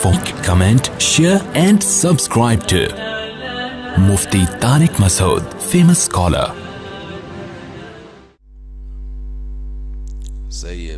comment, share and subscribe to Mufti Tariq Masood, famous scholar. صحیح ہے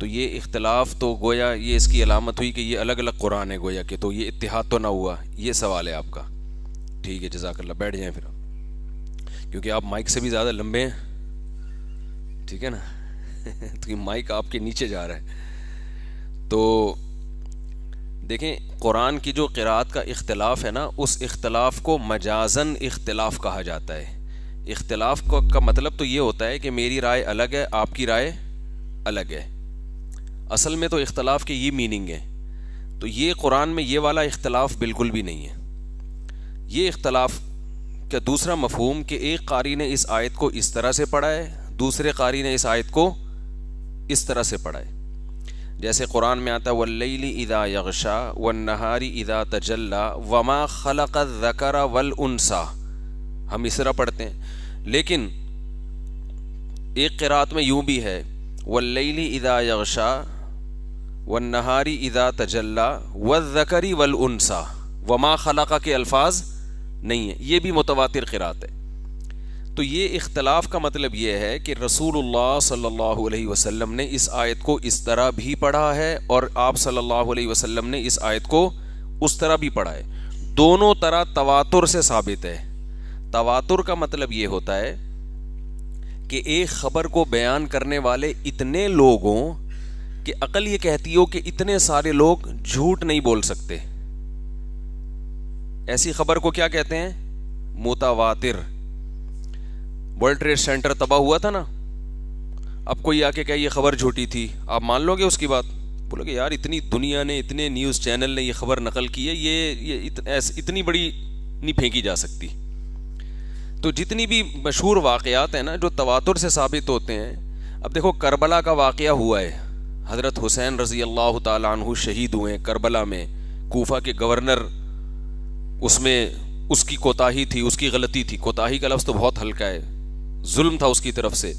تو یہ اختلاف تو گویا یہ اس کی علامت ہوئی کہ یہ الگ الگ قرآن ہے گویا کہ، تو یہ اتحاد تو نہ ہوا. یہ سوال ہے آپ کا. ٹھیک ہے، جزاک اللہ. بیٹھ جائیں پھر، کیونکہ آپ مائک سے بھی زیادہ لمبے ہیں. ٹھیک ہے نا تو یہ مائک آپ کے نیچے جا رہا ہے. تو دیکھیں، قرآن کی جو قراءت کا اختلاف ہے نا، اس اختلاف کو مجازن اختلاف کہا جاتا ہے. اختلاف کا مطلب تو یہ ہوتا ہے کہ میری رائے الگ ہے، آپ کی رائے الگ ہے. اصل میں تو اختلاف کی یہ میننگ ہے. تو یہ قرآن میں یہ والا اختلاف بالکل بھی نہیں ہے. یہ اختلاف کا دوسرا مفہوم کہ ایک قاری نے اس آیت کو اس طرح سے پڑھا ہے، دوسرے قاری نے اس آیت کو اس طرح سے پڑھا ہے. جیسے قرآن میں آتا ہے واللیل اذا یغشا والنہار اذا تجلی وما خلق الذکر والانثی، ہم اس طرح پڑھتے ہیں. لیکن ایک قرات میں یوں بھی ہے واللیل اذا یغشا والنہار اذا تجلی والذکر والانثی، وما خلق کے الفاظ نہیں ہیں. یہ بھی متواتر قرات ہے. تو یہ اختلاف کا مطلب یہ ہے کہ رسول اللہ صلی اللہ علیہ وسلم نے اس آیت کو اس طرح بھی پڑھا ہے اور آپ صلی اللہ علیہ وسلم نے اس آیت کو اس طرح بھی پڑھا ہے. دونوں طرح تواتر سے ثابت ہے. تواتر کا مطلب یہ ہوتا ہے کہ ایک خبر کو بیان کرنے والے اتنے لوگ ہوں کہ عقل یہ کہتی ہو کہ اتنے سارے لوگ جھوٹ نہیں بول سکتے. ایسی خبر کو کیا کہتے ہیں؟ متواتر. ورلڈ ٹریڈ سینٹر تباہ ہوا تھا نا، اب کوئی آ کے کہ یہ خبر جھوٹی تھی، آپ مان لو گے اس کی بات؟ بولو گے یار اتنی دنیا نے، اتنے نیوز چینل نے یہ خبر نقل کی ہے، یہ اتنی بڑی نہیں پھینکی جا سکتی. تو جتنی بھی مشہور واقعات ہیں نا جو تواتر سے ثابت ہوتے ہیں، اب دیکھو کربلا کا واقعہ ہوا ہے، حضرت حسین رضی اللہ تعالیٰ عنہ شہید ہوئے ہیں کربلا میں. کوفہ کے گورنر اس میں اس کی کوتاہی تھی، اس کی غلطی تھی. کوتاہی کا لفظ تو بہت ہلکا ہے، ظلم تھا اس کی طرف سے.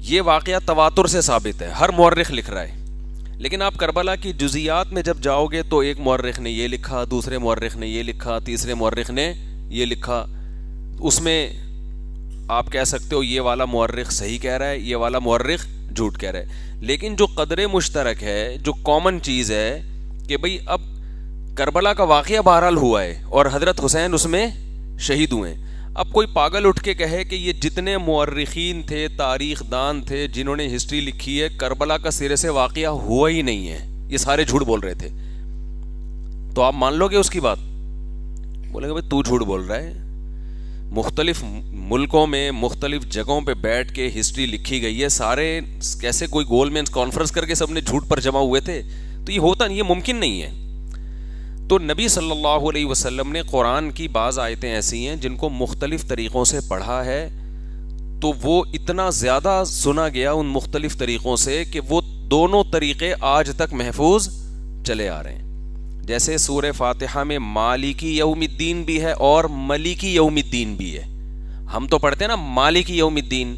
یہ واقعہ تواتر سے ثابت ہے، ہر مورخ لکھ رہا ہے. لیکن آپ کربلا کی جزیات میں جب جاؤ گے تو ایک مورخ نے یہ لکھا، دوسرے مورخ نے یہ لکھا، تیسرے مورخ نے یہ لکھا. اس میں آپ کہہ سکتے ہو یہ والا مورخ صحیح کہہ رہا ہے، یہ والا مورخ جھوٹ کہہ رہا ہے. لیکن جو قدر مشترک ہے، جو کامن چیز ہے کہ بھئی اب کربلا کا واقعہ بہرحال ہوا ہے اور حضرت حسین اس میں شہید ہوئے ہیں. اب کوئی پاگل اٹھ کے کہے کہ یہ جتنے مورخین تھے، تاریخ دان تھے جنہوں نے ہسٹری لکھی ہے، کربلا کا سرے سے واقعہ ہوا ہی نہیں ہے، یہ سارے جھوٹ بول رہے تھے، تو آپ مان لو گے اس کی بات؟ بولیں گے بھائی تو جھوٹ بول رہا ہے. مختلف ملکوں میں مختلف جگہوں پہ بیٹھ کے ہسٹری لکھی گئی ہے، سارے کیسے کوئی گول مینس کانفرنس کر کے سب نے جھوٹ پر جمع ہوئے تھے؟ تو یہ ہوتا نہیں، یہ ممکن نہیں ہے. تو نبی صلی اللہ علیہ وسلم نے قرآن کی بعض آیتیں ایسی ہیں جن کو مختلف طریقوں سے پڑھا ہے، تو وہ اتنا زیادہ سنا گیا ان مختلف طریقوں سے کہ وہ دونوں طریقے آج تک محفوظ چلے آ رہے ہیں. جیسے سورہ فاتحہ میں مالکی یوم الدین بھی ہے اور ملیکی یوم الدین بھی ہے. ہم تو پڑھتے ہیں نا مالکی یوم الدین،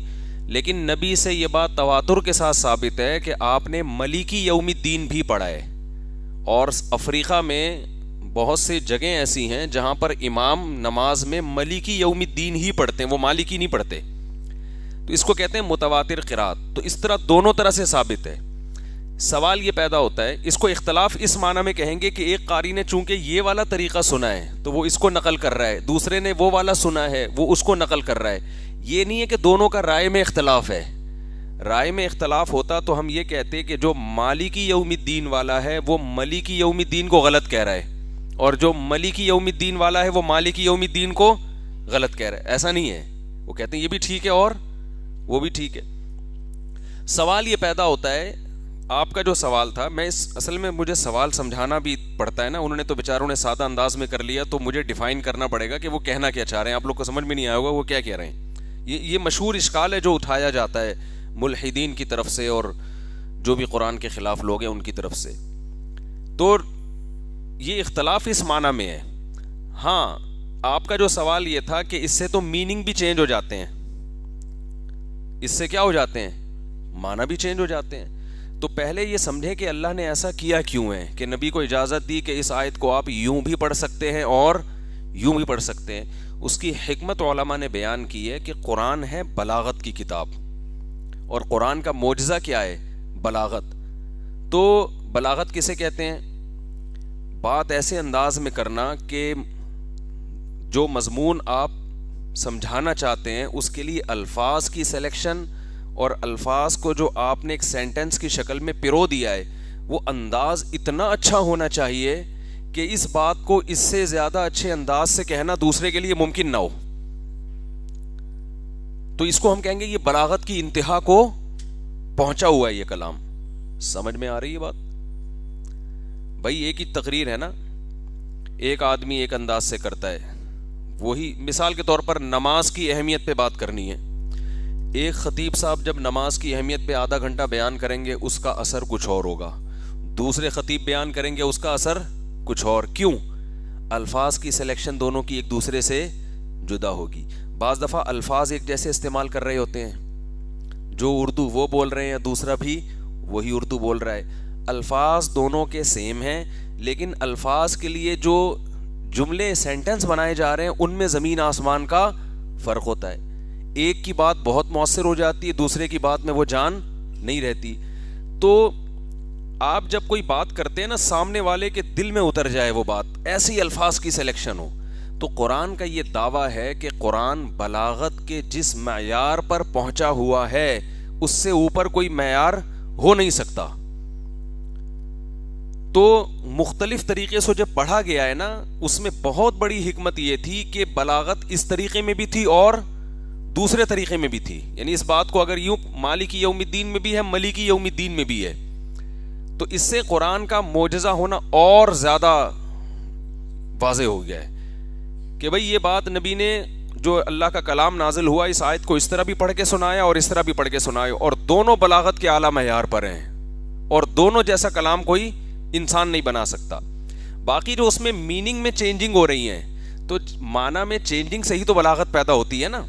لیکن نبی سے یہ بات تواتر کے ساتھ ثابت ہے کہ آپ نے ملیکی یوم الدین بھی پڑھا ہے. اور افریقہ میں بہت سے جگہیں ایسی ہیں جہاں پر امام نماز میں ملیکی یوم الدین ہی پڑھتے ہیں، وہ مالکی نہیں پڑھتے. تو اس کو کہتے ہیں متواتر قرات. تو اس طرح دونوں طرح سے ثابت ہے. سوال یہ پیدا ہوتا ہے، اس کو اختلاف اس معنی میں کہیں گے کہ ایک قاری نے چونکہ یہ والا طریقہ سنا ہے تو وہ اس کو نقل کر رہا ہے، دوسرے نے وہ والا سنا ہے وہ اس کو نقل کر رہا ہے. یہ نہیں ہے کہ دونوں کا رائے میں اختلاف ہے. رائے میں اختلاف ہوتا تو ہم یہ کہتے کہ جو مالکی یوم الدین والا ہے وہ ملیکی یوم الدین کو غلط کہہ رہا ہے، اور جو ملیکی یوم الدین والا ہے وہ مالکی یوم الدین کو غلط کہہ رہا ہے. ایسا نہیں ہے. وہ کہتے ہیں یہ بھی ٹھیک ہے اور وہ بھی ٹھیک ہے. سوال یہ پیدا ہوتا ہے، آپ کا جو سوال تھا، میں اصل میں مجھے سوال سمجھانا بھی پڑتا ہے نا، انہوں نے تو بیچاروں نے سادہ انداز میں کر لیا، تو مجھے ڈیفائن کرنا پڑے گا کہ وہ کہنا کیا چاہ رہے ہیں. آپ لوگ کو سمجھ میں نہیں آیا ہوگا وہ کیا کہہ رہے ہیں. یہ مشہور اشکال ہے جو اٹھایا جاتا ہے ملحدین کی طرف سے اور جو بھی قرآن کے خلاف لوگ ہیں ان کی طرف سے. تو یہ اختلاف اس معنی میں ہے. ہاں، آپ کا جو سوال یہ تھا کہ اس سے تو میننگ بھی چینج ہو جاتے ہیں، اس سے کیا ہو جاتے ہیں؟ معنی بھی چینج ہو جاتے ہیں. تو پہلے یہ سمجھیں کہ اللہ نے ایسا کیا کیوں ہے کہ نبی کو اجازت دی کہ اس آیت کو آپ یوں بھی پڑھ سکتے ہیں اور یوں بھی پڑھ سکتے ہیں. اس کی حکمت علماء نے بیان کی ہے کہ قرآن ہے بلاغت کی کتاب، اور قرآن کا معجزہ کیا ہے؟ بلاغت. تو بلاغت کسے کہتے ہیں؟ بات ایسے انداز میں کرنا کہ جو مضمون آپ سمجھانا چاہتے ہیں اس کے لیے الفاظ کی سلیکشن اور الفاظ کو جو آپ نے ایک سینٹنس کی شکل میں پرو دیا ہے وہ انداز اتنا اچھا ہونا چاہیے کہ اس بات کو اس سے زیادہ اچھے انداز سے کہنا دوسرے کے لیے ممکن نہ ہو. تو اس کو ہم کہیں گے یہ بلاغت کی انتہا کو پہنچا ہوا ہے یہ کلام. سمجھ میں آ رہی ہے بات؟ بھائی ایک ہی تقریر ہے نا, ایک آدمی ایک انداز سے کرتا ہے, وہی مثال کے طور پر نماز کی اہمیت پہ بات کرنی ہے. ایک خطیب صاحب جب نماز کی اہمیت پہ آدھا گھنٹہ بیان کریں گے اس کا اثر کچھ اور ہوگا, دوسرے خطیب بیان کریں گے اس کا اثر کچھ اور. کیوں؟ الفاظ کی سلیکشن دونوں کی ایک دوسرے سے جدا ہوگی. بعض دفعہ الفاظ ایک جیسے استعمال کر رہے ہوتے ہیں, جو اردو وہ بول رہے ہیں دوسرا بھی وہی اردو بول رہا ہے, الفاظ دونوں کے سیم ہیں لیکن الفاظ کے لیے جو جملے سینٹنس بنائے جا رہے ہیں ان میں زمین آسمان کا فرق ہوتا ہے. ایک کی بات بہت مؤثر ہو جاتی ہے, دوسرے کی بات میں وہ جان نہیں رہتی. تو آپ جب کوئی بات کرتے ہیں نا, سامنے والے کے دل میں اتر جائے وہ بات, ایسی الفاظ کی سلیکشن ہو. تو قرآن کا یہ دعویٰ ہے کہ قرآن بلاغت کے جس معیار پر پہنچا ہوا ہے اس سے اوپر کوئی معیار ہو نہیں سکتا. تو مختلف طریقے سے جب پڑھا گیا ہے نا, اس میں بہت بڑی حکمت یہ تھی کہ بلاغت اس طریقے میں بھی تھی اور دوسرے طریقے میں بھی تھی. یعنی اس بات کو اگر یوں مالکی یوم الدین میں بھی ہے, ملیکی یوم الدین میں بھی ہے, تو اس سے قرآن کا معجزہ ہونا اور زیادہ واضح ہو گیا ہے کہ بھئی یہ بات نبی نے جو اللہ کا کلام نازل ہوا اس آیت کو اس طرح بھی پڑھ کے سنایا اور اس طرح بھی پڑھ کے سنایا, اور دونوں بلاغت کے اعلیٰ معیار پر ہیں اور دونوں جیسا کلام کوئی انسان نہیں بنا سکتا. باقی جو اس میں میننگ میں چینجنگ ہو رہی ہیں, تو معنی میں چینجنگ سے ہی تو بلاغت پیدا ہوتی ہے نا.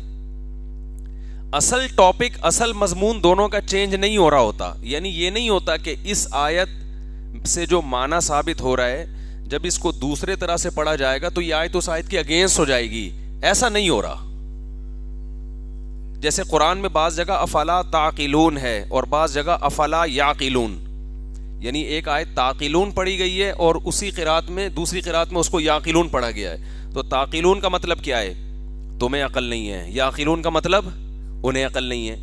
اصل ٹاپک اصل مضمون دونوں کا چینج نہیں ہو رہا ہوتا. یعنی یہ نہیں ہوتا کہ اس آیت سے جو معنی ثابت ہو رہا ہے جب اس کو دوسرے طرح سے پڑھا جائے گا تو یہ آیت اس آیت کے اگینسٹ ہو جائے گی, ایسا نہیں ہو رہا. جیسے قرآن میں بعض جگہ افلا تعقلون ہے اور بعض جگہ افلا یعقلون, یعنی ایک آیت تعقلون پڑھی گئی ہے اور اسی قرات میں دوسری قرات میں اس کو یعقلون پڑھا گیا ہے. تو تعقلون کا مطلب کیا ہے؟ تمہیں عقل نہیں ہے. یعقلون کا مطلب انہیں عقل نہیں ہے.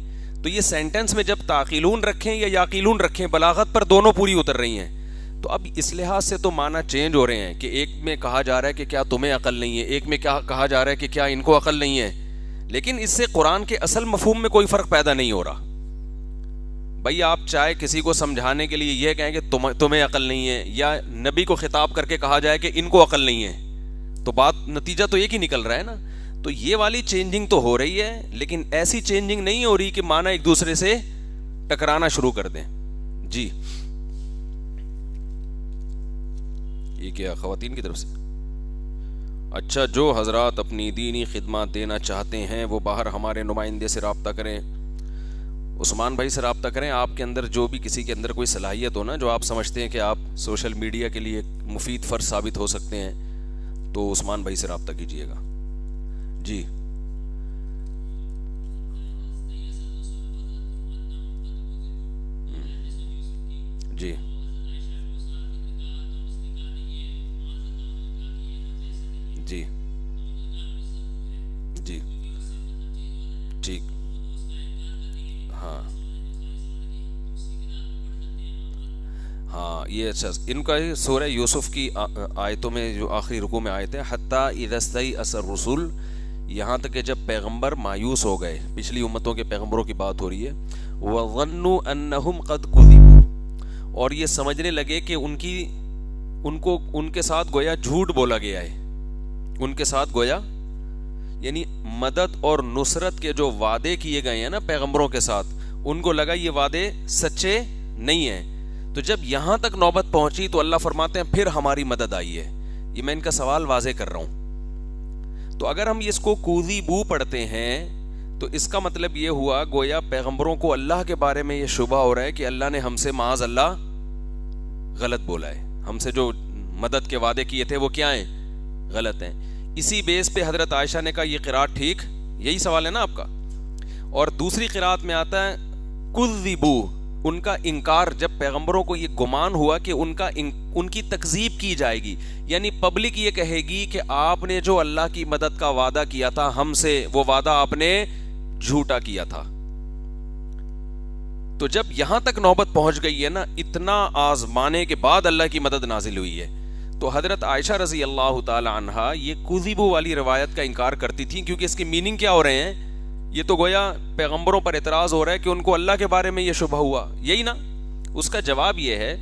تو یہ سینٹنس میں جب تعقلون رکھیں یا یعقلون رکھیں, بلاغت پر دونوں پوری اتر رہی ہیں. تو اب اس لحاظ سے تو معنی چینج ہو رہے ہیں کہ ایک میں کہا جا رہا ہے کہ کیا تمہیں عقل نہیں ہے, ایک میں کیا کہا جا رہا ہے کہ کیا ان کو عقل نہیں ہے. لیکن اس سے قرآن کے اصل مفہوم میں کوئی فرق پیدا نہیں ہو رہا. بھائی آپ چاہے کسی کو سمجھانے کے لیے یہ کہیں کہ تمہیں عقل نہیں ہے, یا نبی کو خطاب کر کے کہا جائے کہ ان کو عقل نہیں ہے, تو بات نتیجہ تو ایک ہی نکل رہا ہے نا. تو یہ والی چینجنگ تو ہو رہی ہے, لیکن ایسی چینجنگ نہیں ہو رہی کہ معنی ایک دوسرے سے ٹکرانا شروع کر دیں. جی یہ کیا خواتین کی طرف سے؟ اچھا, جو حضرات اپنی دینی خدمات دینا چاہتے ہیں وہ باہر ہمارے نمائندے سے رابطہ کریں, عثمان بھائی سے رابطہ کریں. آپ کے اندر جو بھی کسی کے اندر کوئی صلاحیت ہو نا, جو آپ سمجھتے ہیں کہ آپ سوشل میڈیا کے لیے مفید فرد ثابت ہو سکتے ہیں, تو عثمان بھائی سے رابطہ کیجیے گا. جی جی جی جی ٹھیک. ہاں ہاں, یہ اچھا, ان کا سورہ یوسف کی آیتوں میں جو آخری رکوع میں آیت ہے, حتیٰ اذا استیأس الرسل, یہاں تک کہ جب پیغمبر مایوس ہو گئے, پچھلی امتوں کے پیغمبروں کی بات ہو رہی ہے, وَظَنُّوا أَنَّهُمْ قَدْ كُذِبُوا, اور یہ سمجھنے لگے کہ ان کے ساتھ گویا جھوٹ بولا گیا ہے. ان کے ساتھ گویا یعنی مدد اور نصرت کے جو وعدے کیے گئے ہیں نا پیغمبروں کے ساتھ, ان کو لگا یہ وعدے سچے نہیں ہیں. تو جب یہاں تک نوبت پہنچی تو اللہ فرماتے ہیں پھر ہماری مدد آئی ہے. یہ میں ان کا سوال واضح کر رہا ہوں. تو اگر ہم اس کو کوذبو پڑھتے ہیں تو اس کا مطلب یہ ہوا گویا پیغمبروں کو اللہ کے بارے میں یہ شبہ ہو رہا ہے کہ اللہ نے ہم سے معاذ اللہ غلط بولا ہے, ہم سے جو مدد کے وعدے کیے تھے وہ کیا ہیں, غلط ہیں. اسی بیس پہ حضرت عائشہ نے کہا یہ قرات ٹھیک, یہی سوال ہے نا آپ کا. اور دوسری قرات میں آتا ہے کذبو, ان کا انکار، جب پیغمبروں کو یہ گمان ہوا کہ ان کی تکذیب کی جائے گی، یعنی پبلک یہ کہے گی کہ آپ نے جو اللہ کی مدد کا وعدہ کیا تھا ہم سے، وہ وعدہ آپ نے جھوٹا کیا تھا. تو جب یہاں تک نوبت پہنچ گئی ہے نا، اتنا آزمانے کے بعد اللہ کی مدد نازل ہوئی ہے. تو حضرت عائشہ رضی اللہ تعالی عنہا یہ کذبو والی روایت کا انکار کرتی تھیں، کیونکہ اس کے میننگ کیا ہو رہے ہیں؟ یہ تو گویا پیغمبروں پر اعتراض ہو رہا ہے کہ ان کو اللہ کے بارے میں یہ شبہ ہوا، یہی نا. اس کا جواب یہ ہے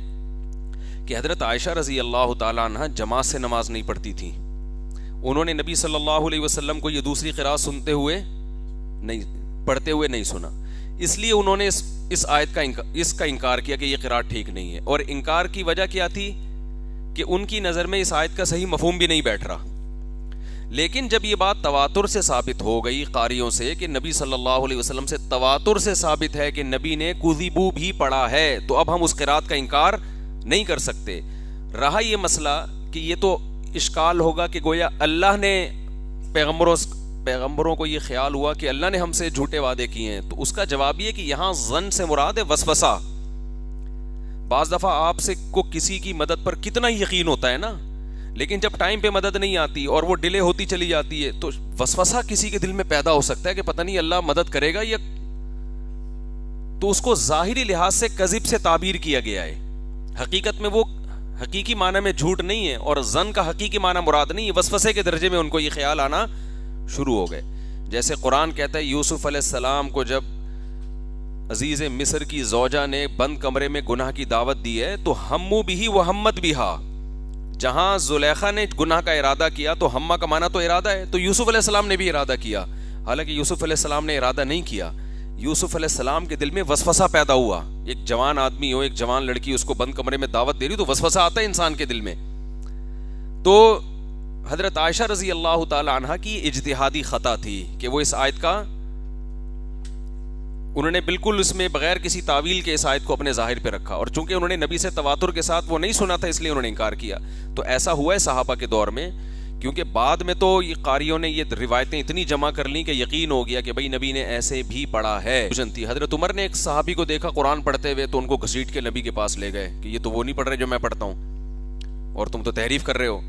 کہ حضرت عائشہ رضی اللہ تعالی عنہا جماعت سے نماز نہیں پڑھتی تھیں. انہوں نے نبی صلی اللہ علیہ وسلم کو یہ دوسری قراءت سنتے ہوئے نہیں، پڑھتے ہوئے نہیں سنا، اس لیے انہوں نے اس آیت کا انکار کیا کہ یہ قراءت ٹھیک نہیں ہے. اور انکار کی وجہ کیا تھی؟ کہ ان کی نظر میں اس آیت کا صحیح مفہوم بھی نہیں بیٹھ رہا. لیکن جب یہ بات تواتر سے ثابت ہو گئی قاریوں سے کہ نبی صلی اللہ علیہ وسلم سے تواتر سے ثابت ہے کہ نبی نے کذبو بھی پڑھا ہے، تو اب ہم اس قرات کا انکار نہیں کر سکتے. رہا یہ مسئلہ کہ یہ تو اشکال ہوگا کہ گویا اللہ نے پیغمبروں کو یہ خیال ہوا کہ اللہ نے ہم سے جھوٹے وعدے کیے ہیں. تو اس کا جواب یہ کہ یہاں ظن سے مراد ہے وسوسہ. بعض دفعہ آپ سے کو کسی کی مدد پر کتنا ہی یقین ہوتا ہے نا، لیکن جب ٹائم پہ مدد نہیں آتی اور وہ ڈیلے ہوتی چلی جاتی ہے تو وسوسہ کسی کے دل میں پیدا ہو سکتا ہے کہ پتہ نہیں اللہ مدد کرے گا یا. تو اس کو ظاہری لحاظ سے کذب سے تعبیر کیا گیا ہے، حقیقت میں وہ حقیقی معنی میں جھوٹ نہیں ہے، اور ظن کا حقیقی معنی مراد نہیں ہے. وسوسے کے درجے میں ان کو یہ خیال آنا شروع ہو گئے. جیسے قرآن کہتا ہے یوسف علیہ السلام کو جب عزیز مصر کی زوجہ نے بند کمرے میں گناہ کی دعوت دی ہے تو ہمو بھی و ہمت بہا، جہاں زلیخا نے گناہ کا ارادہ کیا تو ہمہ کا معنی تو ارادہ ہے، تو یوسف علیہ السلام نے بھی ارادہ کیا. حالانکہ یوسف علیہ السلام نے ارادہ نہیں کیا. یوسف علیہ السلام کے دل میں وسوسہ پیدا ہوا. ایک جوان آدمی ہو، ایک جوان لڑکی اس کو بند کمرے میں دعوت دے رہی تو وسوسہ آتا ہے انسان کے دل میں. تو حضرت عائشہ رضی اللہ تعالی عنہا کی اجتہادی خطا تھی کہ وہ اس آیت کا انہوں نے بالکل اس میں بغیر کسی تعویل کے اس آیت کو اپنے ظاہر پہ رکھا، اور چونکہ انہوں نے نبی سے تواتر کے ساتھ وہ نہیں سنا تھا اس لیے انہوں نے انکار کیا. تو ایسا ہوا ہے صحابہ کے دور میں، کیونکہ بعد میں تو یہ قاریوں نے یہ روایتیں اتنی جمع کر لیں کہ یقین ہو گیا کہ بھئی نبی نے ایسے بھی پڑھا ہے. حضرت عمر نے ایک صحابی کو دیکھا قرآن پڑھتے ہوئے تو ان کو گھسیٹ کے نبی کے پاس لے گئے کہ یہ تو وہ نہیں پڑھ رہے جو میں پڑھتا ہوں اور تم تو تحریف کر رہے ہو.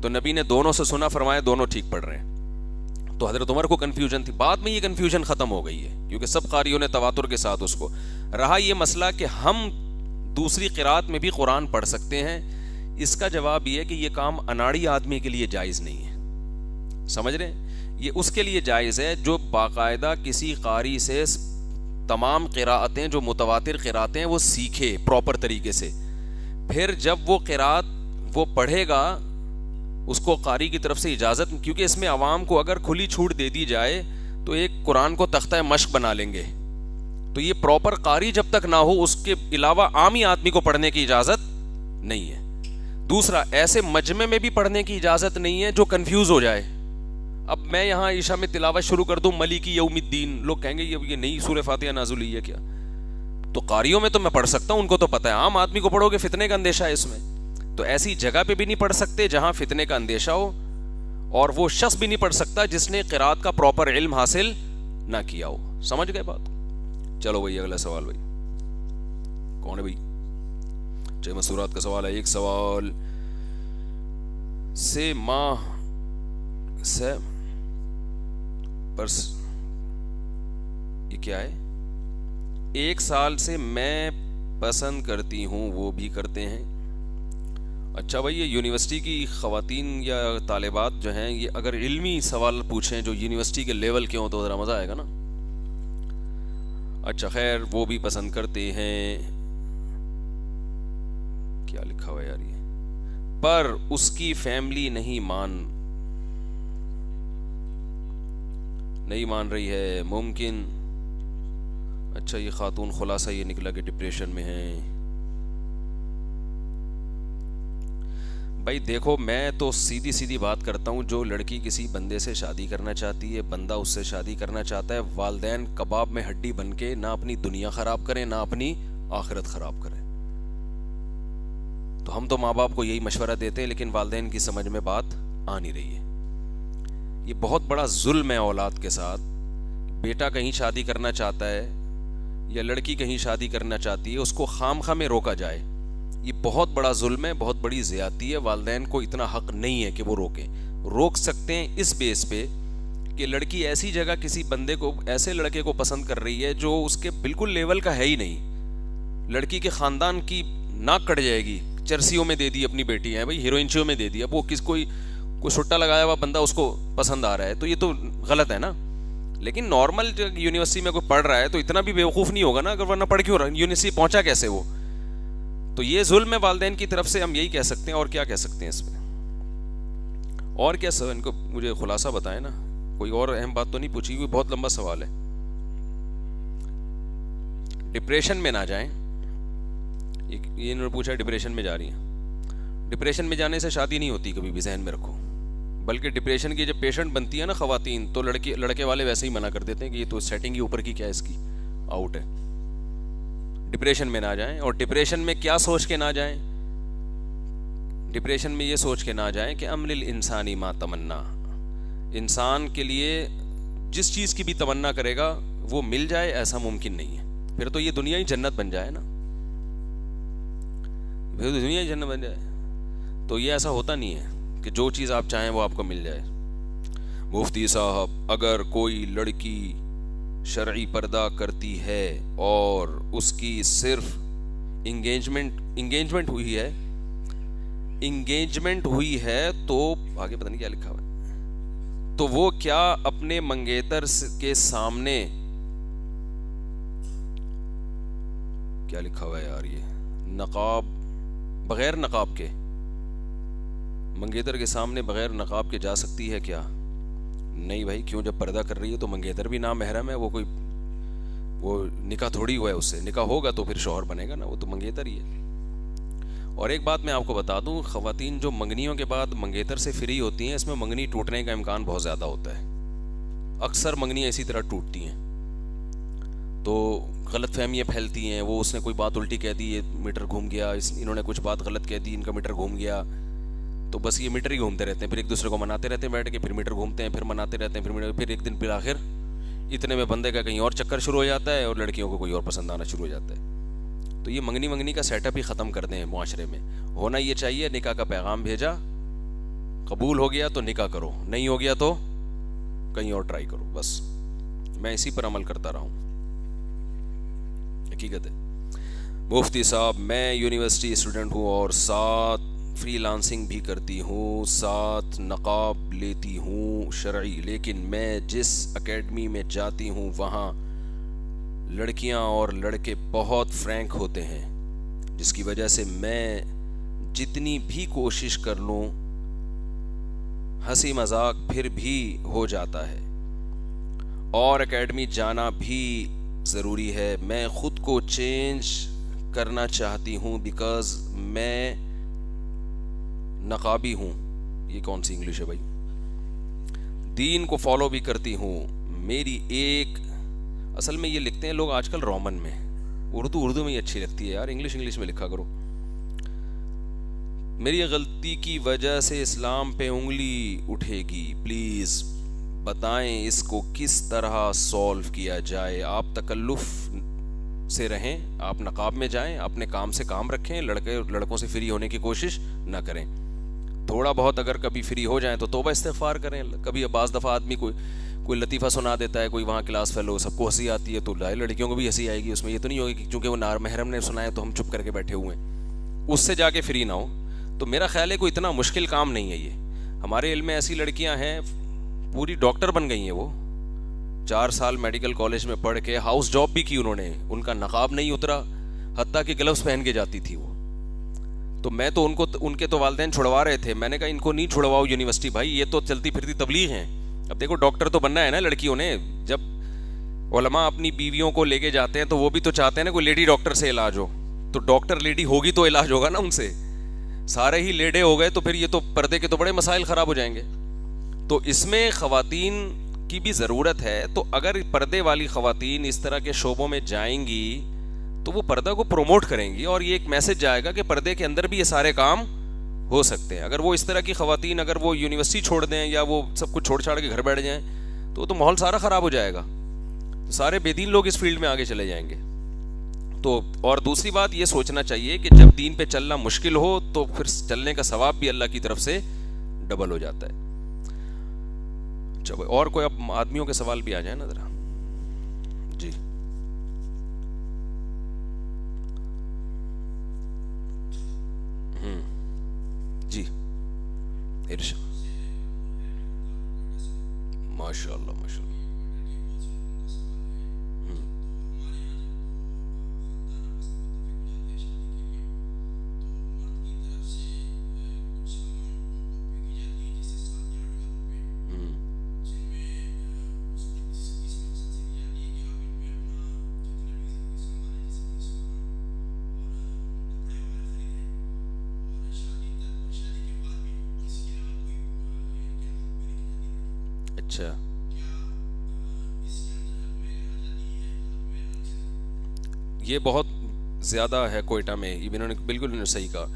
تو نبی نے دونوں سے سنا، فرمایا دونوں ٹھیک پڑھ رہے ہیں. تو حضرت عمر کو کنفیوژن تھی، بعد میں یہ کنفیوژن ختم ہو گئی ہے کیونکہ سب قاریوں نے تواتر کے ساتھ اس کو. رہا یہ مسئلہ کہ ہم دوسری قرات میں بھی قرآن پڑھ سکتے ہیں، اس کا جواب یہ ہے کہ یہ کام اناڑی آدمی کے لیے جائز نہیں ہے. سمجھ رہے ہیں؟ یہ اس کے لیے جائز ہے جو باقاعدہ کسی قاری سے تمام قراءتیں جو متواتر قراءتیں وہ سیکھے پراپر طریقے سے، پھر جب وہ قراءت وہ پڑھے گا اس کو قاری کی طرف سے اجازت، کیونکہ اس میں عوام کو اگر کھلی چھوٹ دے دی جائے تو ایک قرآن کو تختہ مشق بنا لیں گے. تو یہ پراپر قاری جب تک نہ ہو اس کے علاوہ عامی آدمی کو پڑھنے کی اجازت نہیں ہے. دوسرا، ایسے مجمع میں بھی پڑھنے کی اجازت نہیں ہے جو کنفیوز ہو جائے. اب میں یہاں عشاء میں تلاوت شروع کر دوں مالک یوم الدین، لوگ کہیں گے یہ نئی سورہ فاتحہ نازل ہوئی ہے کیا؟ تو قاریوں میں تو میں پڑھ سکتا ہوں، ان کو تو پتہ ہے، عام آدمی کو پڑھو گے فتنے کا اندیشہ ہے اس میں. تو ایسی جگہ پہ بھی نہیں پڑھ سکتے جہاں فتنے کا اندیشہ ہو، اور وہ شخص بھی نہیں پڑھ سکتا جس نے قرات کا پراپر علم حاصل نہ کیا ہو. سمجھ گئے بات؟ چلو بھائی اگلا سوال. بھائی کون ہے بھائی؟ چھ مسورات کا سوال ہے. ایک سوال سے ماہ سے پرس یہ کیا ہے؟ 1 سال سے میں پسند کرتی ہوں وہ بھی کرتے ہیں. اچھا بھائی، یہ یونیورسٹی کی خواتین یا طالبات جو ہیں یہ اگر علمی سوال پوچھیں جو یونیورسٹی کے لیول کے ہوں تو ذرا مزہ آئے گا نا. اچھا خیر، وہ بھی پسند کرتے ہیں، کیا لکھا ہوا ہے یار یہ، پر اس کی فیملی نہیں مان رہی ہے. ممکن اچھا یہ خاتون خلاصہ یہ نکلا کہ ڈپریشن میں ہیں. بھائی دیکھو، میں تو سیدھی بات کرتا ہوں، جو لڑکی کسی بندے سے شادی کرنا چاہتی ہے، بندہ اس سے شادی کرنا چاہتا ہے، والدین کباب میں ہڈی بن کے نہ اپنی دنیا خراب کریں نہ اپنی آخرت خراب کریں. تو ہم تو ماں باپ کو یہی مشورہ دیتے ہیں، لیکن والدین کی سمجھ میں بات آ نہیں رہی ہے. یہ بہت بڑا ظلم ہے اولاد کے ساتھ. بیٹا کہیں شادی کرنا چاہتا ہے، یا لڑکی کہیں شادی کرنا چاہتی ہے اس کو خام خواہ میں روکا جائے، یہ بہت بڑا ظلم ہے، بہت بڑی زیادتی ہے. والدین کو اتنا حق نہیں ہے کہ وہ روکیں. روک سکتے ہیں اس بیس پہ کہ لڑکی ایسی جگہ کسی بندے کو، ایسے لڑکے کو پسند کر رہی ہے جو اس کے بالکل لیول کا ہے ہی نہیں. لڑکی کے خاندان کی ناک کٹ جائے گی، چرسیوں میں دے دی اپنی بیٹی ہے بھائی، ہیروئنچیوں میں دے دی. اب وہ کوئی سٹا لگایا ہوا بندہ اس کو پسند آ رہا ہے تو یہ تو غلط ہے نا. لیکن نارمل یونیورسٹی میں کوئی پڑھ رہا ہے تو اتنا بھی بیوقوف نہیں ہوگا نا، اگر ورنہ پڑھ کیوں رہا یونیورسٹی پہنچا کیسے وہ. تو یہ ظلم ہے والدین کی طرف سے، ہم یہی کہہ سکتے ہیں. اور کیا کہہ سکتے ہیں اس پہ؟ اور کیا سر ان کو مجھے خلاصہ بتائیں نا، کوئی اور اہم بات تو نہیں پوچھی ہوئی، بہت لمبا سوال ہے. ڈپریشن میں نہ جائیں، یہ انہوں نے پوچھا ڈپریشن میں جا رہی ہیں. ڈپریشن میں جانے سے شادی نہیں ہوتی کبھی بھی، ذہن میں رکھو. بلکہ ڈپریشن کی جب پیشنٹ بنتی ہے نا خواتین تو لڑکے والے ویسے ہی منع کر دیتے ہیں کہ یہ تو سیٹنگ کے اوپر کی کیا اس کی آؤٹ ہے. ڈپریشن میں نہ جائیں. اور ڈپریشن میں کیا سوچ کے نہ جائیں؟ ڈپریشن میں یہ سوچ کے نہ جائیں کہ امن الانسانی ما تمنا، انسان کے لیے جس چیز کی بھی تمنا کرے گا وہ مل جائے، ایسا ممکن نہیں ہے. پھر تو یہ دنیا ہی جنت بن جائے نا، پھر تو دنیا ہی جنت بن جائے. تو یہ ایسا ہوتا نہیں ہے کہ جو چیز آپ چاہیں وہ آپ کو مل جائے. مفتی صاحب، اگر کوئی لڑکی شرعی پردہ کرتی ہے اور اس کی صرف انگیجمنٹ ہوئی ہے تو آگے پتہ نہیں کیا لکھا ہوا ہے، تو وہ کیا اپنے منگیتر کے سامنے، کیا لکھا ہوا ہے یار، یہ نقاب، بغیر نقاب کے منگیتر کے سامنے بغیر نقاب کے جا سکتی ہے کیا؟ نہیں بھائی، کیوں؟ جب پردہ کر رہی ہے تو منگیتر بھی نامحرم ہے، وہ نکاح تھوڑی ہوا ہے اس سے. نکاح ہوگا تو پھر شوہر بنے گا نا، وہ تو منگیتر ہی ہے. اور ایک بات میں آپ کو بتا دوں، خواتین جو منگنیوں کے بعد منگیتر سے فری ہوتی ہیں، اس میں منگنی ٹوٹنے کا امکان بہت زیادہ ہوتا ہے. اکثر منگنیاں اسی طرح ٹوٹتی ہیں تو غلط فہمیاں پھیلتی ہیں. وہ اس نے کوئی بات الٹی کہہ دی، یہ میٹر گھوم گیا، انہوں نے کچھ بات غلط کہہ دی، ان کا میٹر گھوم گیا. تو بس یہ میٹر ہی گھومتے رہتے ہیں، پھر ایک دوسرے کو مناتے رہتے ہیں بیٹھ کے، پھر میٹر گھومتے ہیں، پھر مناتے رہتے ہیں، پھر ایک دن بالآخر اتنے میں بندے کا کہیں اور چکر شروع ہو جاتا ہے اور لڑکیوں کو کوئی اور پسند آنا شروع ہو جاتا ہے. تو یہ منگنی کا سیٹ اپ ہی ختم کر دیں معاشرے میں. ہونا یہ چاہیے نکاح کا پیغام بھیجا، قبول ہو گیا تو نکاح کرو، نہیں ہو گیا تو کہیں اور ٹرائی کرو. بس میں اسی پر عمل کرتا رہا ہوں، حقیقت ہے. مفتی صاحب، میں یونیورسٹی اسٹوڈنٹ ہوں اور ساتھ فری لانسنگ بھی کرتی ہوں، ساتھ نقاب لیتی ہوں شرعی، لیکن میں جس اکیڈمی میں جاتی ہوں وہاں لڑکیاں اور لڑکے بہت فرینک ہوتے ہیں، جس کی وجہ سے میں جتنی بھی کوشش کر لوں ہنسی مذاق پھر بھی ہو جاتا ہے. اور اکیڈمی جانا بھی ضروری ہے. میں خود کو چینج کرنا چاہتی ہوں بیکاز میں نقابی ہوں. یہ کون سی انگلش ہے بھائی؟ دین کو فالو بھی کرتی ہوں. میری ایک، اصل میں یہ لکھتے ہیں لوگ آج کل رومن میں، اردو میں ہی اچھی لگتی ہے یار، انگلش میں لکھا کرو. میری غلطی کی وجہ سے اسلام پہ انگلی اٹھے گی، پلیز بتائیں اس کو کس طرح سولو کیا جائے. آپ تکلف سے رہیں، آپ نقاب میں جائیں، اپنے کام سے کام رکھیں، لڑکوں سے فری ہونے کی کوشش نہ کریں. تھوڑا بہت اگر کبھی فری ہو جائیں تو توبہ استغفار کریں. کبھی بعض دفعہ آدمی کوئی لطیفہ سنا دیتا ہے، کوئی وہاں کلاس فیلو، سب کو ہنسی آتی ہے تو لڑکیوں کو بھی ہنسی آئے گی. اس میں یہ تو نہیں ہوگی کہ چونکہ وہ محرم نے سنایا تو ہم چپ کر کے بیٹھے ہوئے ہیں، اس سے جا کے فری نہ ہو. تو میرا خیال ہے کوئی اتنا مشکل کام نہیں ہے یہ. ہمارے علم میں ایسی لڑکیاں ہیں پوری ڈاکٹر بن گئی ہیں، وہ 4 سال میڈیکل کالج میں پڑھ کے ہاؤس جاب بھی کی انہوں نے، ان کا نقاب نہیں اترا، حتیٰ کہ گلوز پہن کے جاتی تھی وہ. تو میں تو ان کے تو والدین چھڑوا رہے تھے، میں نے کہا ان کو نہیں چھڑواؤ یونیورسٹی بھائی، یہ تو چلتی پھرتی تبلیغ ہیں. اب دیکھو ڈاکٹر تو بننا ہے نا لڑکیوں نے. جب علماء اپنی بیویوں کو لے کے جاتے ہیں تو وہ بھی تو چاہتے ہیں نا کوئی لیڈی ڈاکٹر سے علاج ہو. تو ڈاکٹر لیڈی ہوگی تو علاج ہوگا نا ان سے. سارے ہی لیڈے ہو گئے تو پھر یہ تو پردے کے تو بڑے مسائل خراب ہو جائیں گے. تو اس میں خواتین کی بھی ضرورت ہے. تو اگر پردے والی خواتین اس طرح کے شعبوں میں جائیں گی تو وہ پردہ کو پروموٹ کریں گی اور یہ ایک میسج جائے گا کہ پردے کے اندر بھی یہ سارے کام ہو سکتے ہیں. اگر وہ اس طرح کی خواتین اگر وہ یونیورسٹی چھوڑ دیں یا وہ سب کچھ چھوڑ چھاڑ کے گھر بیٹھ جائیں تو ماحول سارا خراب ہو جائے گا. سارے بے دین لوگ اس فیلڈ میں آگے چلے جائیں گے. تو اور دوسری بات یہ سوچنا چاہیے کہ جب دین پہ چلنا مشکل ہو تو پھر چلنے کا ثواب بھی اللہ کی طرف سے ڈبل ہو جاتا ہے. چلو اور کوئی اب آدمیوں کے سوال بھی آ جائیں نا ذرا. جی جی ارشاد. ماشاء اللہ ماشاء اللہ. اچھا یہ بہت زیادہ ہے کوئٹہ میں. یہ انہوں نے بالکل صحیح کہا.